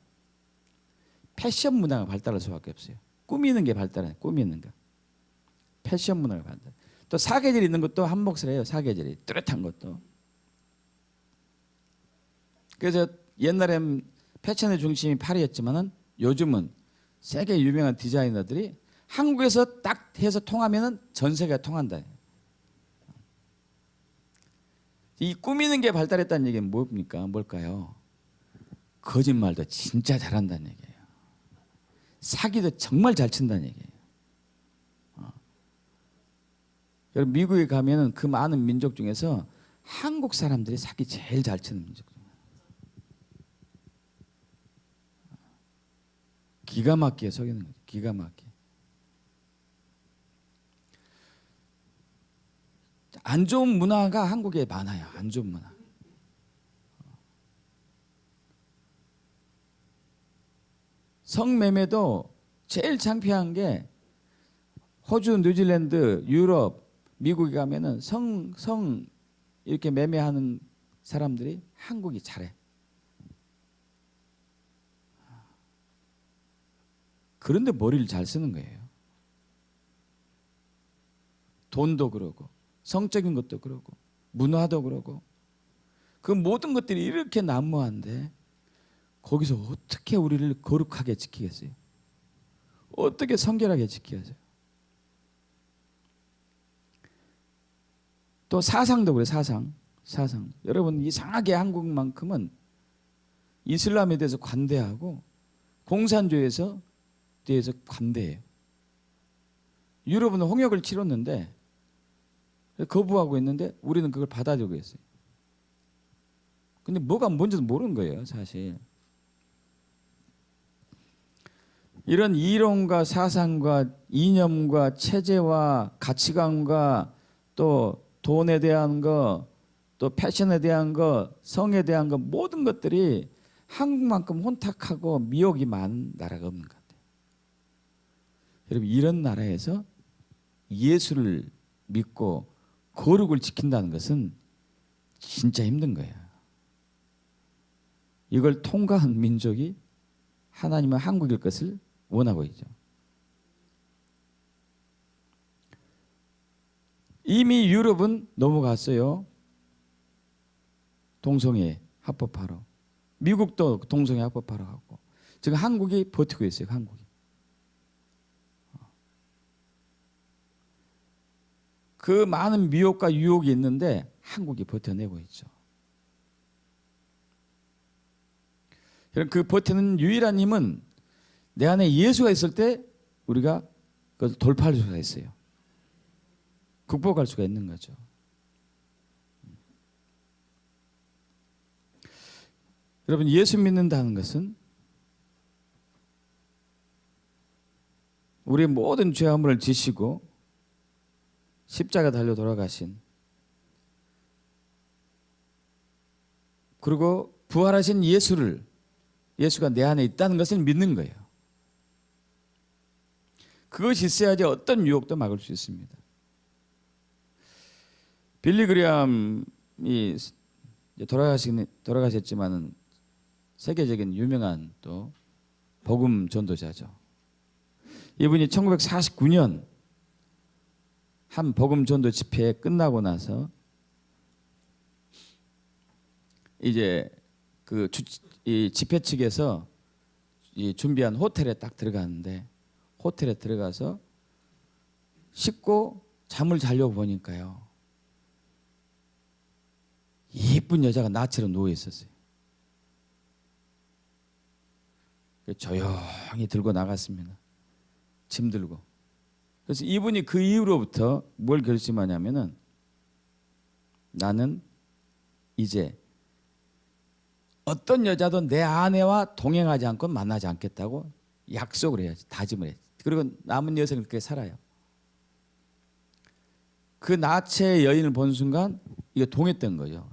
패션 문화가 발달할 수밖에 없어요. 꾸미는 게 발달해요. 꾸미는 거. 패션 문화가 발달. 또 사계절 있는 것도 한몫을 해요. 사계절이 뚜렷한 것도. 그래서 옛날엔 패션의 중심이 파리였지만은 요즘은 세계 유명한 디자이너들이 한국에서 딱 해서 통하면은 전 세계가 통한다. 이 꾸미는 게 발달했다는 얘기는 뭡니까? 뭘까요? 거짓말도 진짜 잘한다는 얘기예요. 사기도 정말 잘 친다는 얘기예요. 여러분 미국에 가면은 그 많은 민족 중에서 한국 사람들이 사기 제일 잘 치는 민족 중에 기가 막히게 속이는 거죠. 기가 막히게. 안 좋은 문화가 한국에 많아요. 안 좋은 문화. 성매매도 제일 창피한 게 호주, 뉴질랜드, 유럽, 미국에 가면은 성 이렇게 매매하는 사람들이 한국이 잘해. 그런데 머리를 잘 쓰는 거예요. 돈도 그러고 성적인 것도 그러고 문화도 그러고 그 모든 것들이 이렇게 난무한데 거기서 어떻게 우리를 거룩하게 지키겠어요? 어떻게 성결하게 지키겠어요? 또 사상도 그래요. 사상. 여러분 이상하게 한국만큼은 이슬람에 대해서 관대하고 공산주의에서 대해서 관대해요. 유럽은 홍역을 치렀는데 거부하고 있는데 우리는 그걸 받아주고 있어요. 근데 뭐가 뭔지도 모르는 거예요. 사실. 이런 이론과 사상과 이념과 체제와 가치관과 또 돈에 대한 거, 또 패션에 대한 거, 성에 대한 거 모든 것들이 한국만큼 혼탁하고 미혹이 많은 나라가 없는 것 같아요. 여러분 이런 나라에서 예수를 믿고 거룩을 지킨다는 것은 진짜 힘든 거예요. 이걸 통과한 민족이 하나님은 한국일 것을 원하고 있죠. 이미 유럽은 넘어갔어요. 동성애 합법화로. 미국도 동성애 합법화로 하고 지금 한국이 버티고 있어요. 한국이. 그 많은 미혹과 유혹이 있는데 한국이 버텨내고 있죠. 그 버티는 유일한 힘은 내 안에 예수가 있을 때 우리가 그것을 돌파할 수가 있어요. 극복할 수가 있는 거죠. 여러분, 예수 믿는다는 것은 우리의 모든 죄악물을 지시고 십자가 달려 돌아가신, 그리고 부활하신 예수가 내 안에 있다는 것을 믿는 거예요. 그것이 있어야지 어떤 유혹도 막을 수 있습니다. 빌리 그레함이 돌아가셨지만은 세계적인 유명한 또 복음 전도자죠. 이분이 1949년 한 복음 전도 집회 끝나고 나서 이제 이 집회 측에서 이 준비한 호텔에 딱 들어갔는데, 호텔에 들어가서 씻고 잠을 자려고 보니까요, 예쁜 여자가 나처럼 누워 있었어요. 조용히 들고 나갔습니다. 짐 들고. 그래서 이분이 그 이후로부터 뭘 결심하냐면은, 나는 이제 어떤 여자도 내 아내와 동행하지 않고 만나지 않겠다고 약속을 해야지, 다짐을 해야지. 그리고 남은 여생을 그렇게 살아요. 그 나체의 여인을 본 순간 이게 동했던 거죠.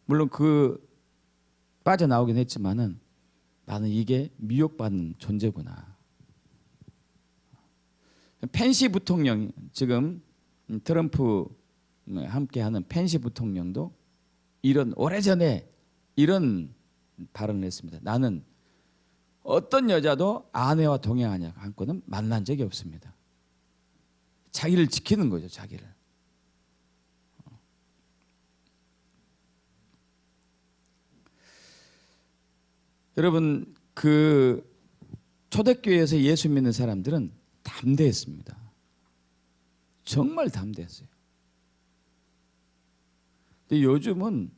물론 빠져나오긴 했지만은 나는 이게 미혹받는 존재구나. 펜시 부통령, 지금 트럼프 함께하는 펜시 부통령도 오래전에 이런 발언을 했습니다. 나는 어떤 여자도 아내와 동행하지 않고는 만난 적이 없습니다. 자기를 지키는 거죠, 자기를. 여러분, 그 초대교회에서 예수 믿는 사람들은 담대했습니다. 정말 담대했어요. 근데 요즘은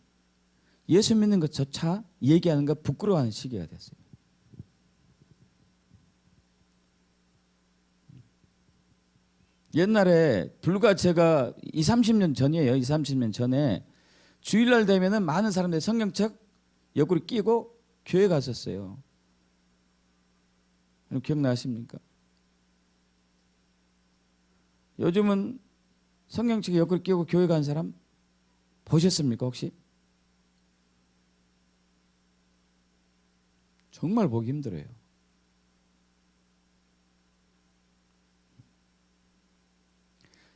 예수 믿는 것조차 얘기하는 거 부끄러워하는 시기가 됐어요. 옛날에 불과 제가 30년 전이에요. 30년 전에 주일날 되면은 많은 사람들이 성경책 옆구리 끼고 교회 갔었어요. 기억나십니까? 요즘은 성경책 옆구리 끼고 교회 간 사람 보셨습니까, 혹시? 정말 보기 힘들어요.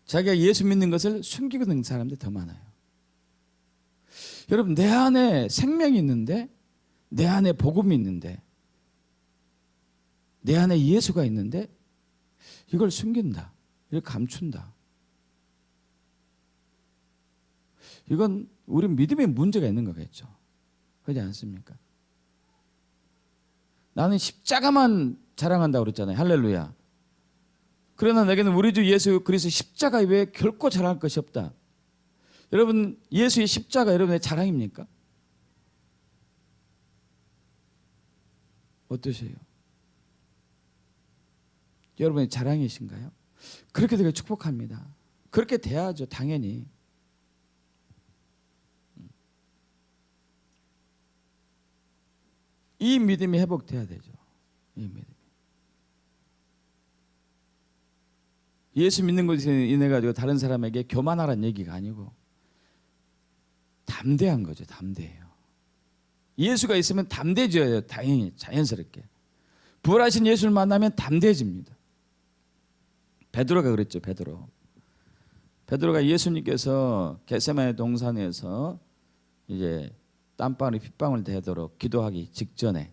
자기가 예수 믿는 것을 숨기고 있는 사람들이 더 많아요. 여러분, 내 안에 생명이 있는데, 내 안에 복음이 있는데, 내 안에 예수가 있는데 이걸 숨긴다, 이걸 감춘다. 이건 우리 믿음에 문제가 있는 거겠죠. 그렇지 않습니까? 나는 십자가만 자랑한다고 그랬잖아요. 할렐루야. 그러나 내게는 우리 주 예수 그리스도 십자가 외에 결코 자랑할 것이 없다. 여러분, 예수의 십자가 여러분의 자랑입니까? 어떠세요? 여러분의 자랑이신가요? 그렇게 되게 축복합니다. 그렇게 돼야죠, 당연히. 이 믿음이 회복돼야 되죠. 이 믿음. 예수 믿는 것에 인해 가지고 다른 사람에게 교만하라는 얘기가 아니고 담대한 거죠. 담대해요. 예수가 있으면 담대해져요. 당연히 자연스럽게. 부활하신 예수를 만나면 담대해집니다. 베드로가 그랬죠. 베드로가 예수님께서 겟세마네 동산에서 이제 땀방울이 핏방울 되도록 기도하기 직전에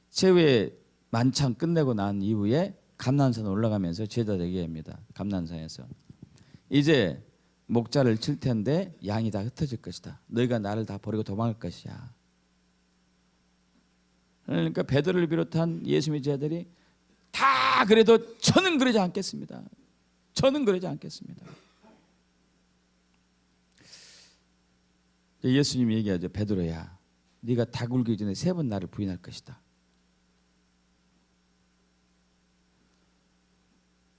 최후의 만찬 끝내고 난 이후에 감난산 올라가면서 제자들에게 합니다. 감난산에서 이제 목자를 칠 텐데 양이 다 흩어질 것이다. 너희가 나를 다 버리고 도망할 것이야. 그러니까 베드로를 비롯한 예수님의 제자들이 다 그래도 저는 그러지 않겠습니다. 저는 그러지 않겠습니다. 예수님이 얘기하죠. 베드로야, 네가 닭 울기 전에 3번 나를 부인할 것이다.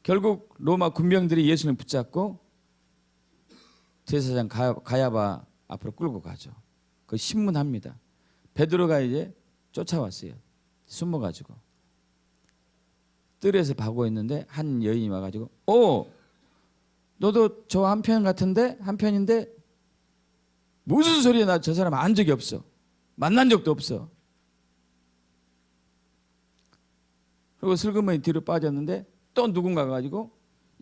결국 로마 군병들이 예수님 붙잡고 제사장 가야바 앞으로 끌고 가죠. 그 신문합니다. 베드로가 이제 쫓아왔어요. 숨어가지고 뜰에서 바고 있는데 한 여인이 와가지고 너도 저 한편 같은데 한편인데 무슨 소리야? 나 저 사람 안 적이 없어. 만난 적도 없어. 그리고 슬그머니 뒤로 빠졌는데 또 누군가가 가지고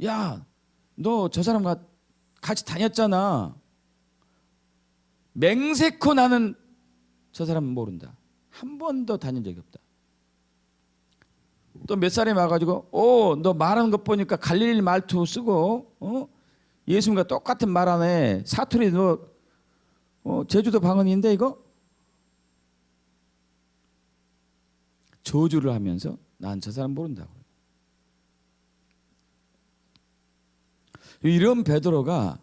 야, 너 저 사람과 같이 다녔잖아. 맹세코 나는 저 사람은 모른다. 한 번도 다닌 적이 없다. 또 몇 사람이 와가지고 너 말하는 것 보니까 갈릴리 말투 쓰고 예수님과 똑같은 말 하네. 사투리 너 제주도 방언인데 이거? 저주를 하면서 난 저 사람 모른다고. 이런 베드로가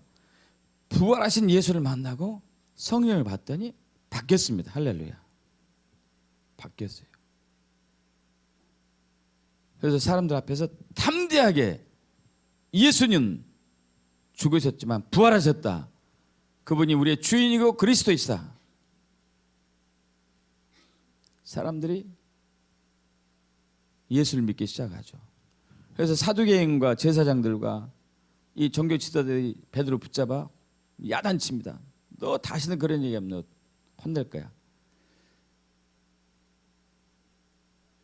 부활하신 예수를 만나고 성령을 받더니 바뀌었습니다. 할렐루야. 바뀌었어요. 그래서 사람들 앞에서 담대하게 예수님 죽으셨지만 부활하셨다. 그분이 우리의 주인이고 그리스도이시다. 사람들이 예수를 믿기 시작하죠. 그래서 사두개인과 제사장들과 이 종교 지도자들이 베드로 붙잡아 야단칩니다. 너 다시는 그런 얘기하면 너 혼낼 거야.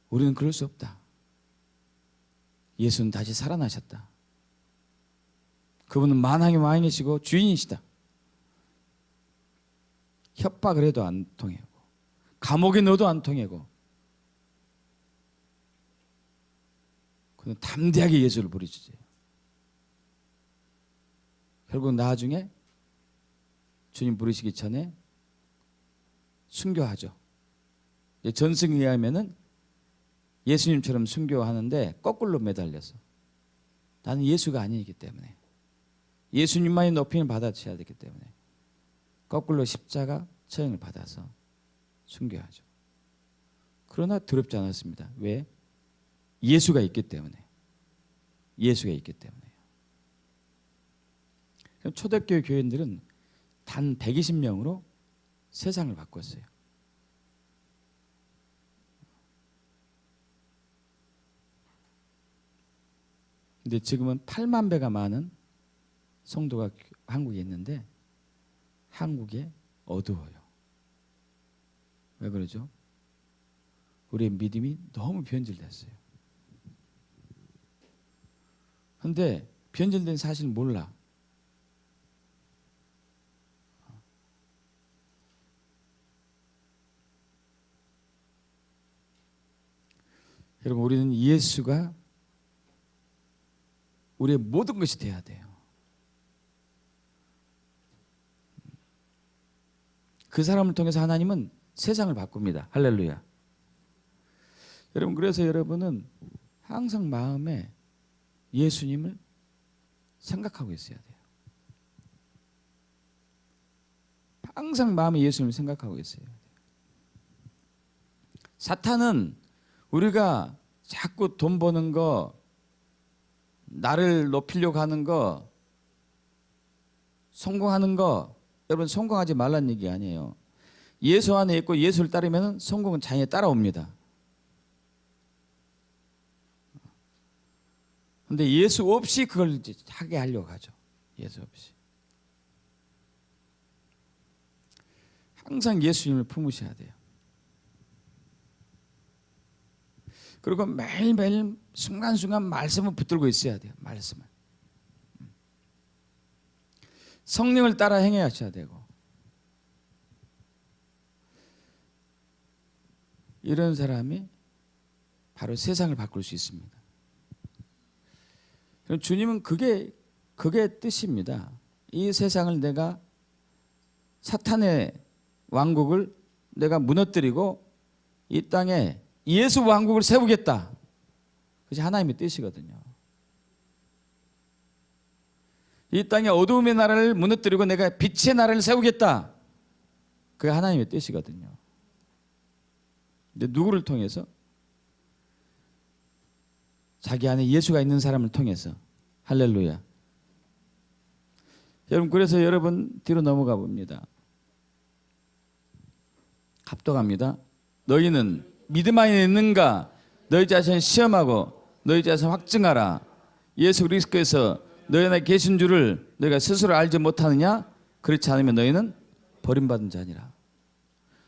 우리는 그럴 수 없다. 예수는 다시 살아나셨다. 그분은 만왕의 왕이시고 주인이시다. 협박을 해도 안 통하고 감옥에 넣어도 안 통하고 그는 담대하게 예수를 부르짖어요. 결국 나중에 주님 부르시기 전에 순교하죠. 전승에 의하면은 예수님처럼 순교하는데 거꾸로 매달려서 나는 예수가 아니기 때문에 예수님만이 높임을 받아쳐야 되기 때문에 거꾸로 십자가 처형을 받아서 순교하죠. 그러나 두렵지 않았습니다. 왜? 예수가 있기 때문에. 예수가 있기 때문에요. 초대교회 교인들은 단 120명으로 세상을 바꿨어요. 근데 지금은 8만 배가 많은 성도가 한국에 있는데 한국에 어두워요. 왜 그러죠? 우리의 믿음이 너무 변질됐어요. 근데 변질된 사실은 몰라. 여러분, 우리는 예수가 우리의 모든 것이 돼야 돼요. 그 사람을 통해서 하나님은 세상을 바꿉니다. 할렐루야. 여러분, 그래서 여러분은 항상 마음에 예수님을 생각하고 있어야 돼요. 항상 마음에 예수님을 생각하고 있어야 돼요. 사탄은 우리가 자꾸 돈 버는 거, 나를 높이려고 하는 거, 성공하는 거, 여러분 성공하지 말라는 얘기 아니에요. 예수 안에 있고 예수를 따르면 성공은 자연히 따라옵니다. 그런데 예수 없이 그걸 이제 하게 하려고 하죠. 예수 없이. 항상 예수님을 품으셔야 돼요. 그리고 매일매일 순간순간 말씀을 붙들고 있어야 돼요. 말씀을. 성령을 따라 행하셔야 되고. 이런 사람이 바로 세상을 바꿀 수 있습니다. 주님은 그게 뜻입니다. 이 세상을 내가 사탄의 왕국을 내가 무너뜨리고 이 땅에 예수 왕국을 세우겠다. 그것이 하나님의 뜻이거든요. 이 땅에 어두움의 나라를 무너뜨리고 내가 빛의 나라를 세우겠다. 그게 하나님의 뜻이거든요. 근데 누구를 통해서? 자기 안에 예수가 있는 사람을 통해서. 할렐루야. 여러분, 그래서 여러분 뒤로 넘어가 봅니다. 합독합니다. 너희는 믿음 안에 있는가? 너희 자신을 시험하고 너희 자신을 확증하라. 예수 그리스도께서 너희 안에 계신 줄을 너희가 스스로 알지 못하느냐? 그렇지 않으면 너희는 버림받은 자니라.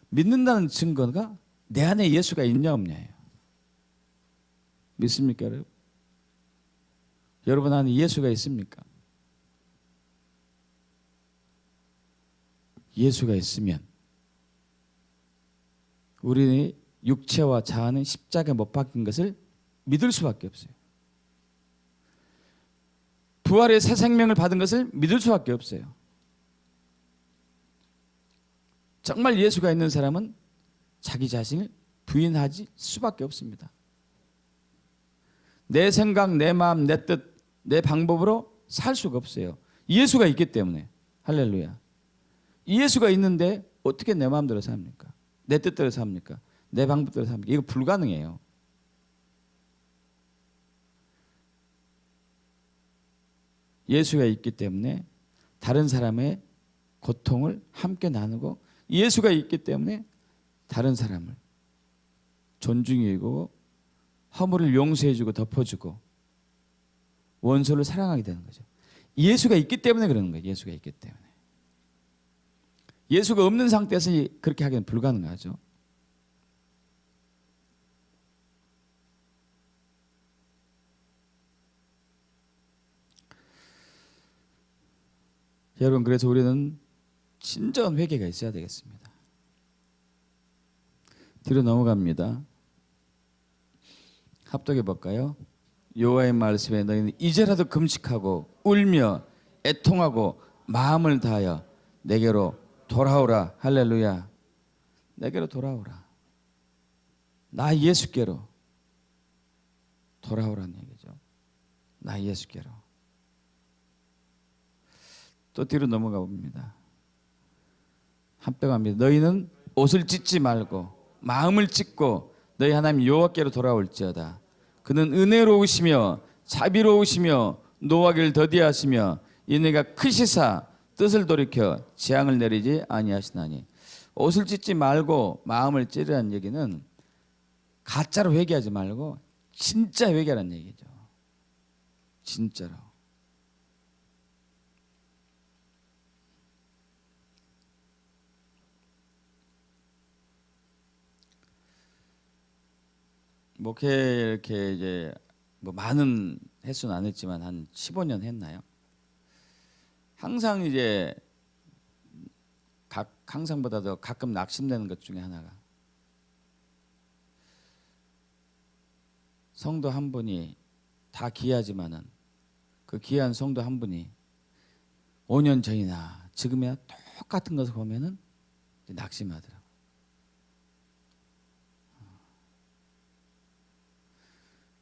믿는다는 증거가 내 안에 예수가 있냐 없냐예요. 믿습니까, 여러분? 여러분 안에 예수가 있습니까? 예수가 있으면 우리의 육체와 자아는 십자가에 못 박힌 것을 믿을 수밖에 없어요. 부활의 새 생명을 받은 것을 믿을 수밖에 없어요. 정말 예수가 있는 사람은 자기 자신을 부인하지 수밖에 없습니다. 내 생각, 내 마음, 내 뜻, 내 방법으로 살 수가 없어요. 예수가 있기 때문에. 할렐루야. 예수가 있는데 어떻게 내 마음대로 삽니까? 내 뜻대로 삽니까? 내 방법대로 삽니까? 이거 불가능해요. 예수가 있기 때문에 다른 사람의 고통을 함께 나누고, 예수가 있기 때문에 다른 사람을 존중해 주고 허물을 용서해 주고 덮어주고 원수를 사랑하게 되는 거죠. 예수가 있기 때문에 그러는 거예요. 예수가 있기 때문에. 예수가 없는 상태에서 그렇게 하기는 불가능하죠. 여러분, 그래서 우리는 진정한 회개가 있어야 되겠습니다. 뒤로 넘어갑니다. 합독해 볼까요? 여호와의 말씀에 너희는 이제라도 금식하고 울며 애통하고 마음을 다하여 내게로 돌아오라. 할렐루야. 내게로 돌아오라. 나 예수께로 돌아오라는 얘기죠. 나 예수께로. 또 뒤로 넘어가 봅니다. 합독합니다. 너희는 옷을 찢지 말고 마음을 찢고 너희 하나님 여호와께로 돌아올지어다. 그는 은혜로우시며 자비로우시며 노하기를 더디하시며 이내가 크시사 뜻을 돌이켜 재앙을 내리지 아니하시나니. 옷을 찢지 말고 마음을 찌르라는 얘기는 가짜로 회개하지 말고 진짜 회개하라는 얘기죠. 진짜로. 목회 이렇게 이제 뭐 많은 횟수는 안 했지만 한 15년 했나요? 항상 이제 항상보다도 가끔 낙심되는 것 중에 하나가, 성도 한 분이 다 귀하지만은 그 귀한 성도 한 분이 5년 전이나 지금이나 똑같은 것을 보면은 낙심하더라고요.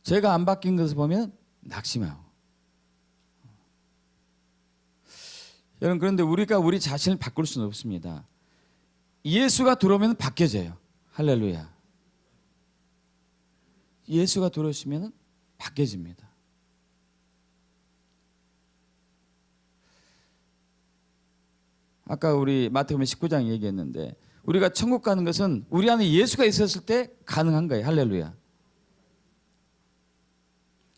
제가 안 바뀐 것을 보면 낙심하고. 여러분, 그런데 우리가 우리 자신을 바꿀 수는 없습니다. 예수가 들어오면 바뀌어져요. 할렐루야. 예수가 들어오시면 바뀌어집니다. 아까 우리 마태복음 19장 얘기했는데, 우리가 천국 가는 것은 우리 안에 예수가 있었을 때 가능한 거예요. 할렐루야.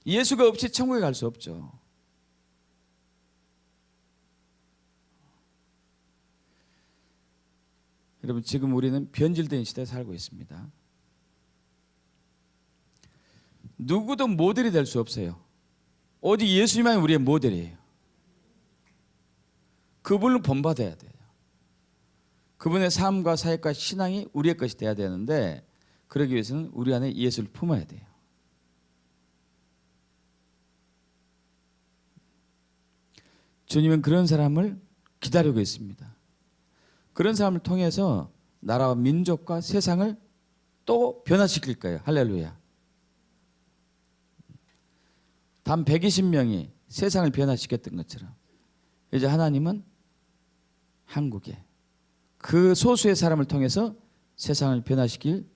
예수가 없이 천국에 갈 수 없죠. 여러분, 지금 우리는 변질된 시대에 살고 있습니다. 누구도 모델이 될 수 없어요. 오직 예수님만이 우리의 모델이에요. 그분을 본받아야 돼요. 그분의 삶과 사역과 신앙이 우리의 것이 돼야 되는데, 그러기 위해서는 우리 안에 예수를 품어야 돼요. 주님은 그런 사람을 기다리고 있습니다. 그런 사람을 통해서 나라와 민족과 세상을 또 변화시킬 거예요. 할렐루야. 단 120명이 세상을 변화시켰던 것처럼 이제 하나님은 한국에 그 소수의 사람을 통해서 세상을 변화시킬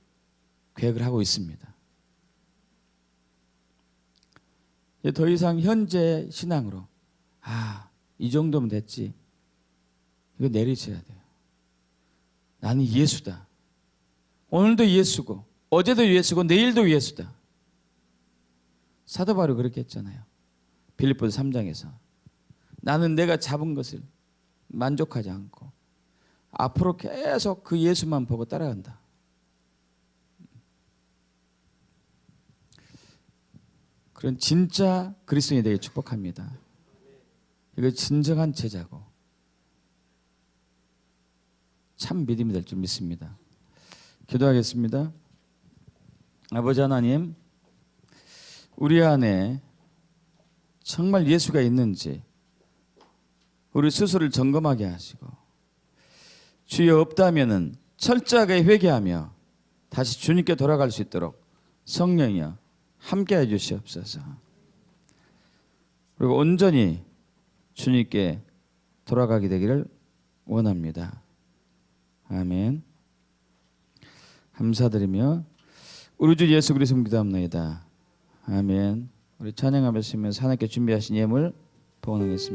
계획을 하고 있습니다. 더 이상 현재 신앙으로 이 정도면 됐지. 이거 내리셔야 돼요. 나는 예수다. 오늘도 예수고 어제도 예수고 내일도 예수다. 사도 바울이 그렇게 했잖아요. 빌립보서 3장에서 나는 내가 잡은 것을 만족하지 않고 앞으로 계속 그 예수만 보고 따라간다. 그런 진짜 그리스도인이 되게 축복합니다. 이거 진정한 제자고 참 믿음이 될 줄 믿습니다. 기도하겠습니다. 아버지 하나님, 우리 안에 정말 예수가 있는지 우리 스스로를 점검하게 하시고, 주여 없다면은 철저하게 회개하며 다시 주님께 돌아갈 수 있도록 성령이여 함께해 주시옵소서. 그리고 온전히 주님께 돌아가게 되기를 원합니다. 아멘. 감사드리며 우리 주 예수 그리스도 기도합니다. 아멘. 우리 찬양하면서 하나님께 준비하신 예물 봉헌하겠습니다.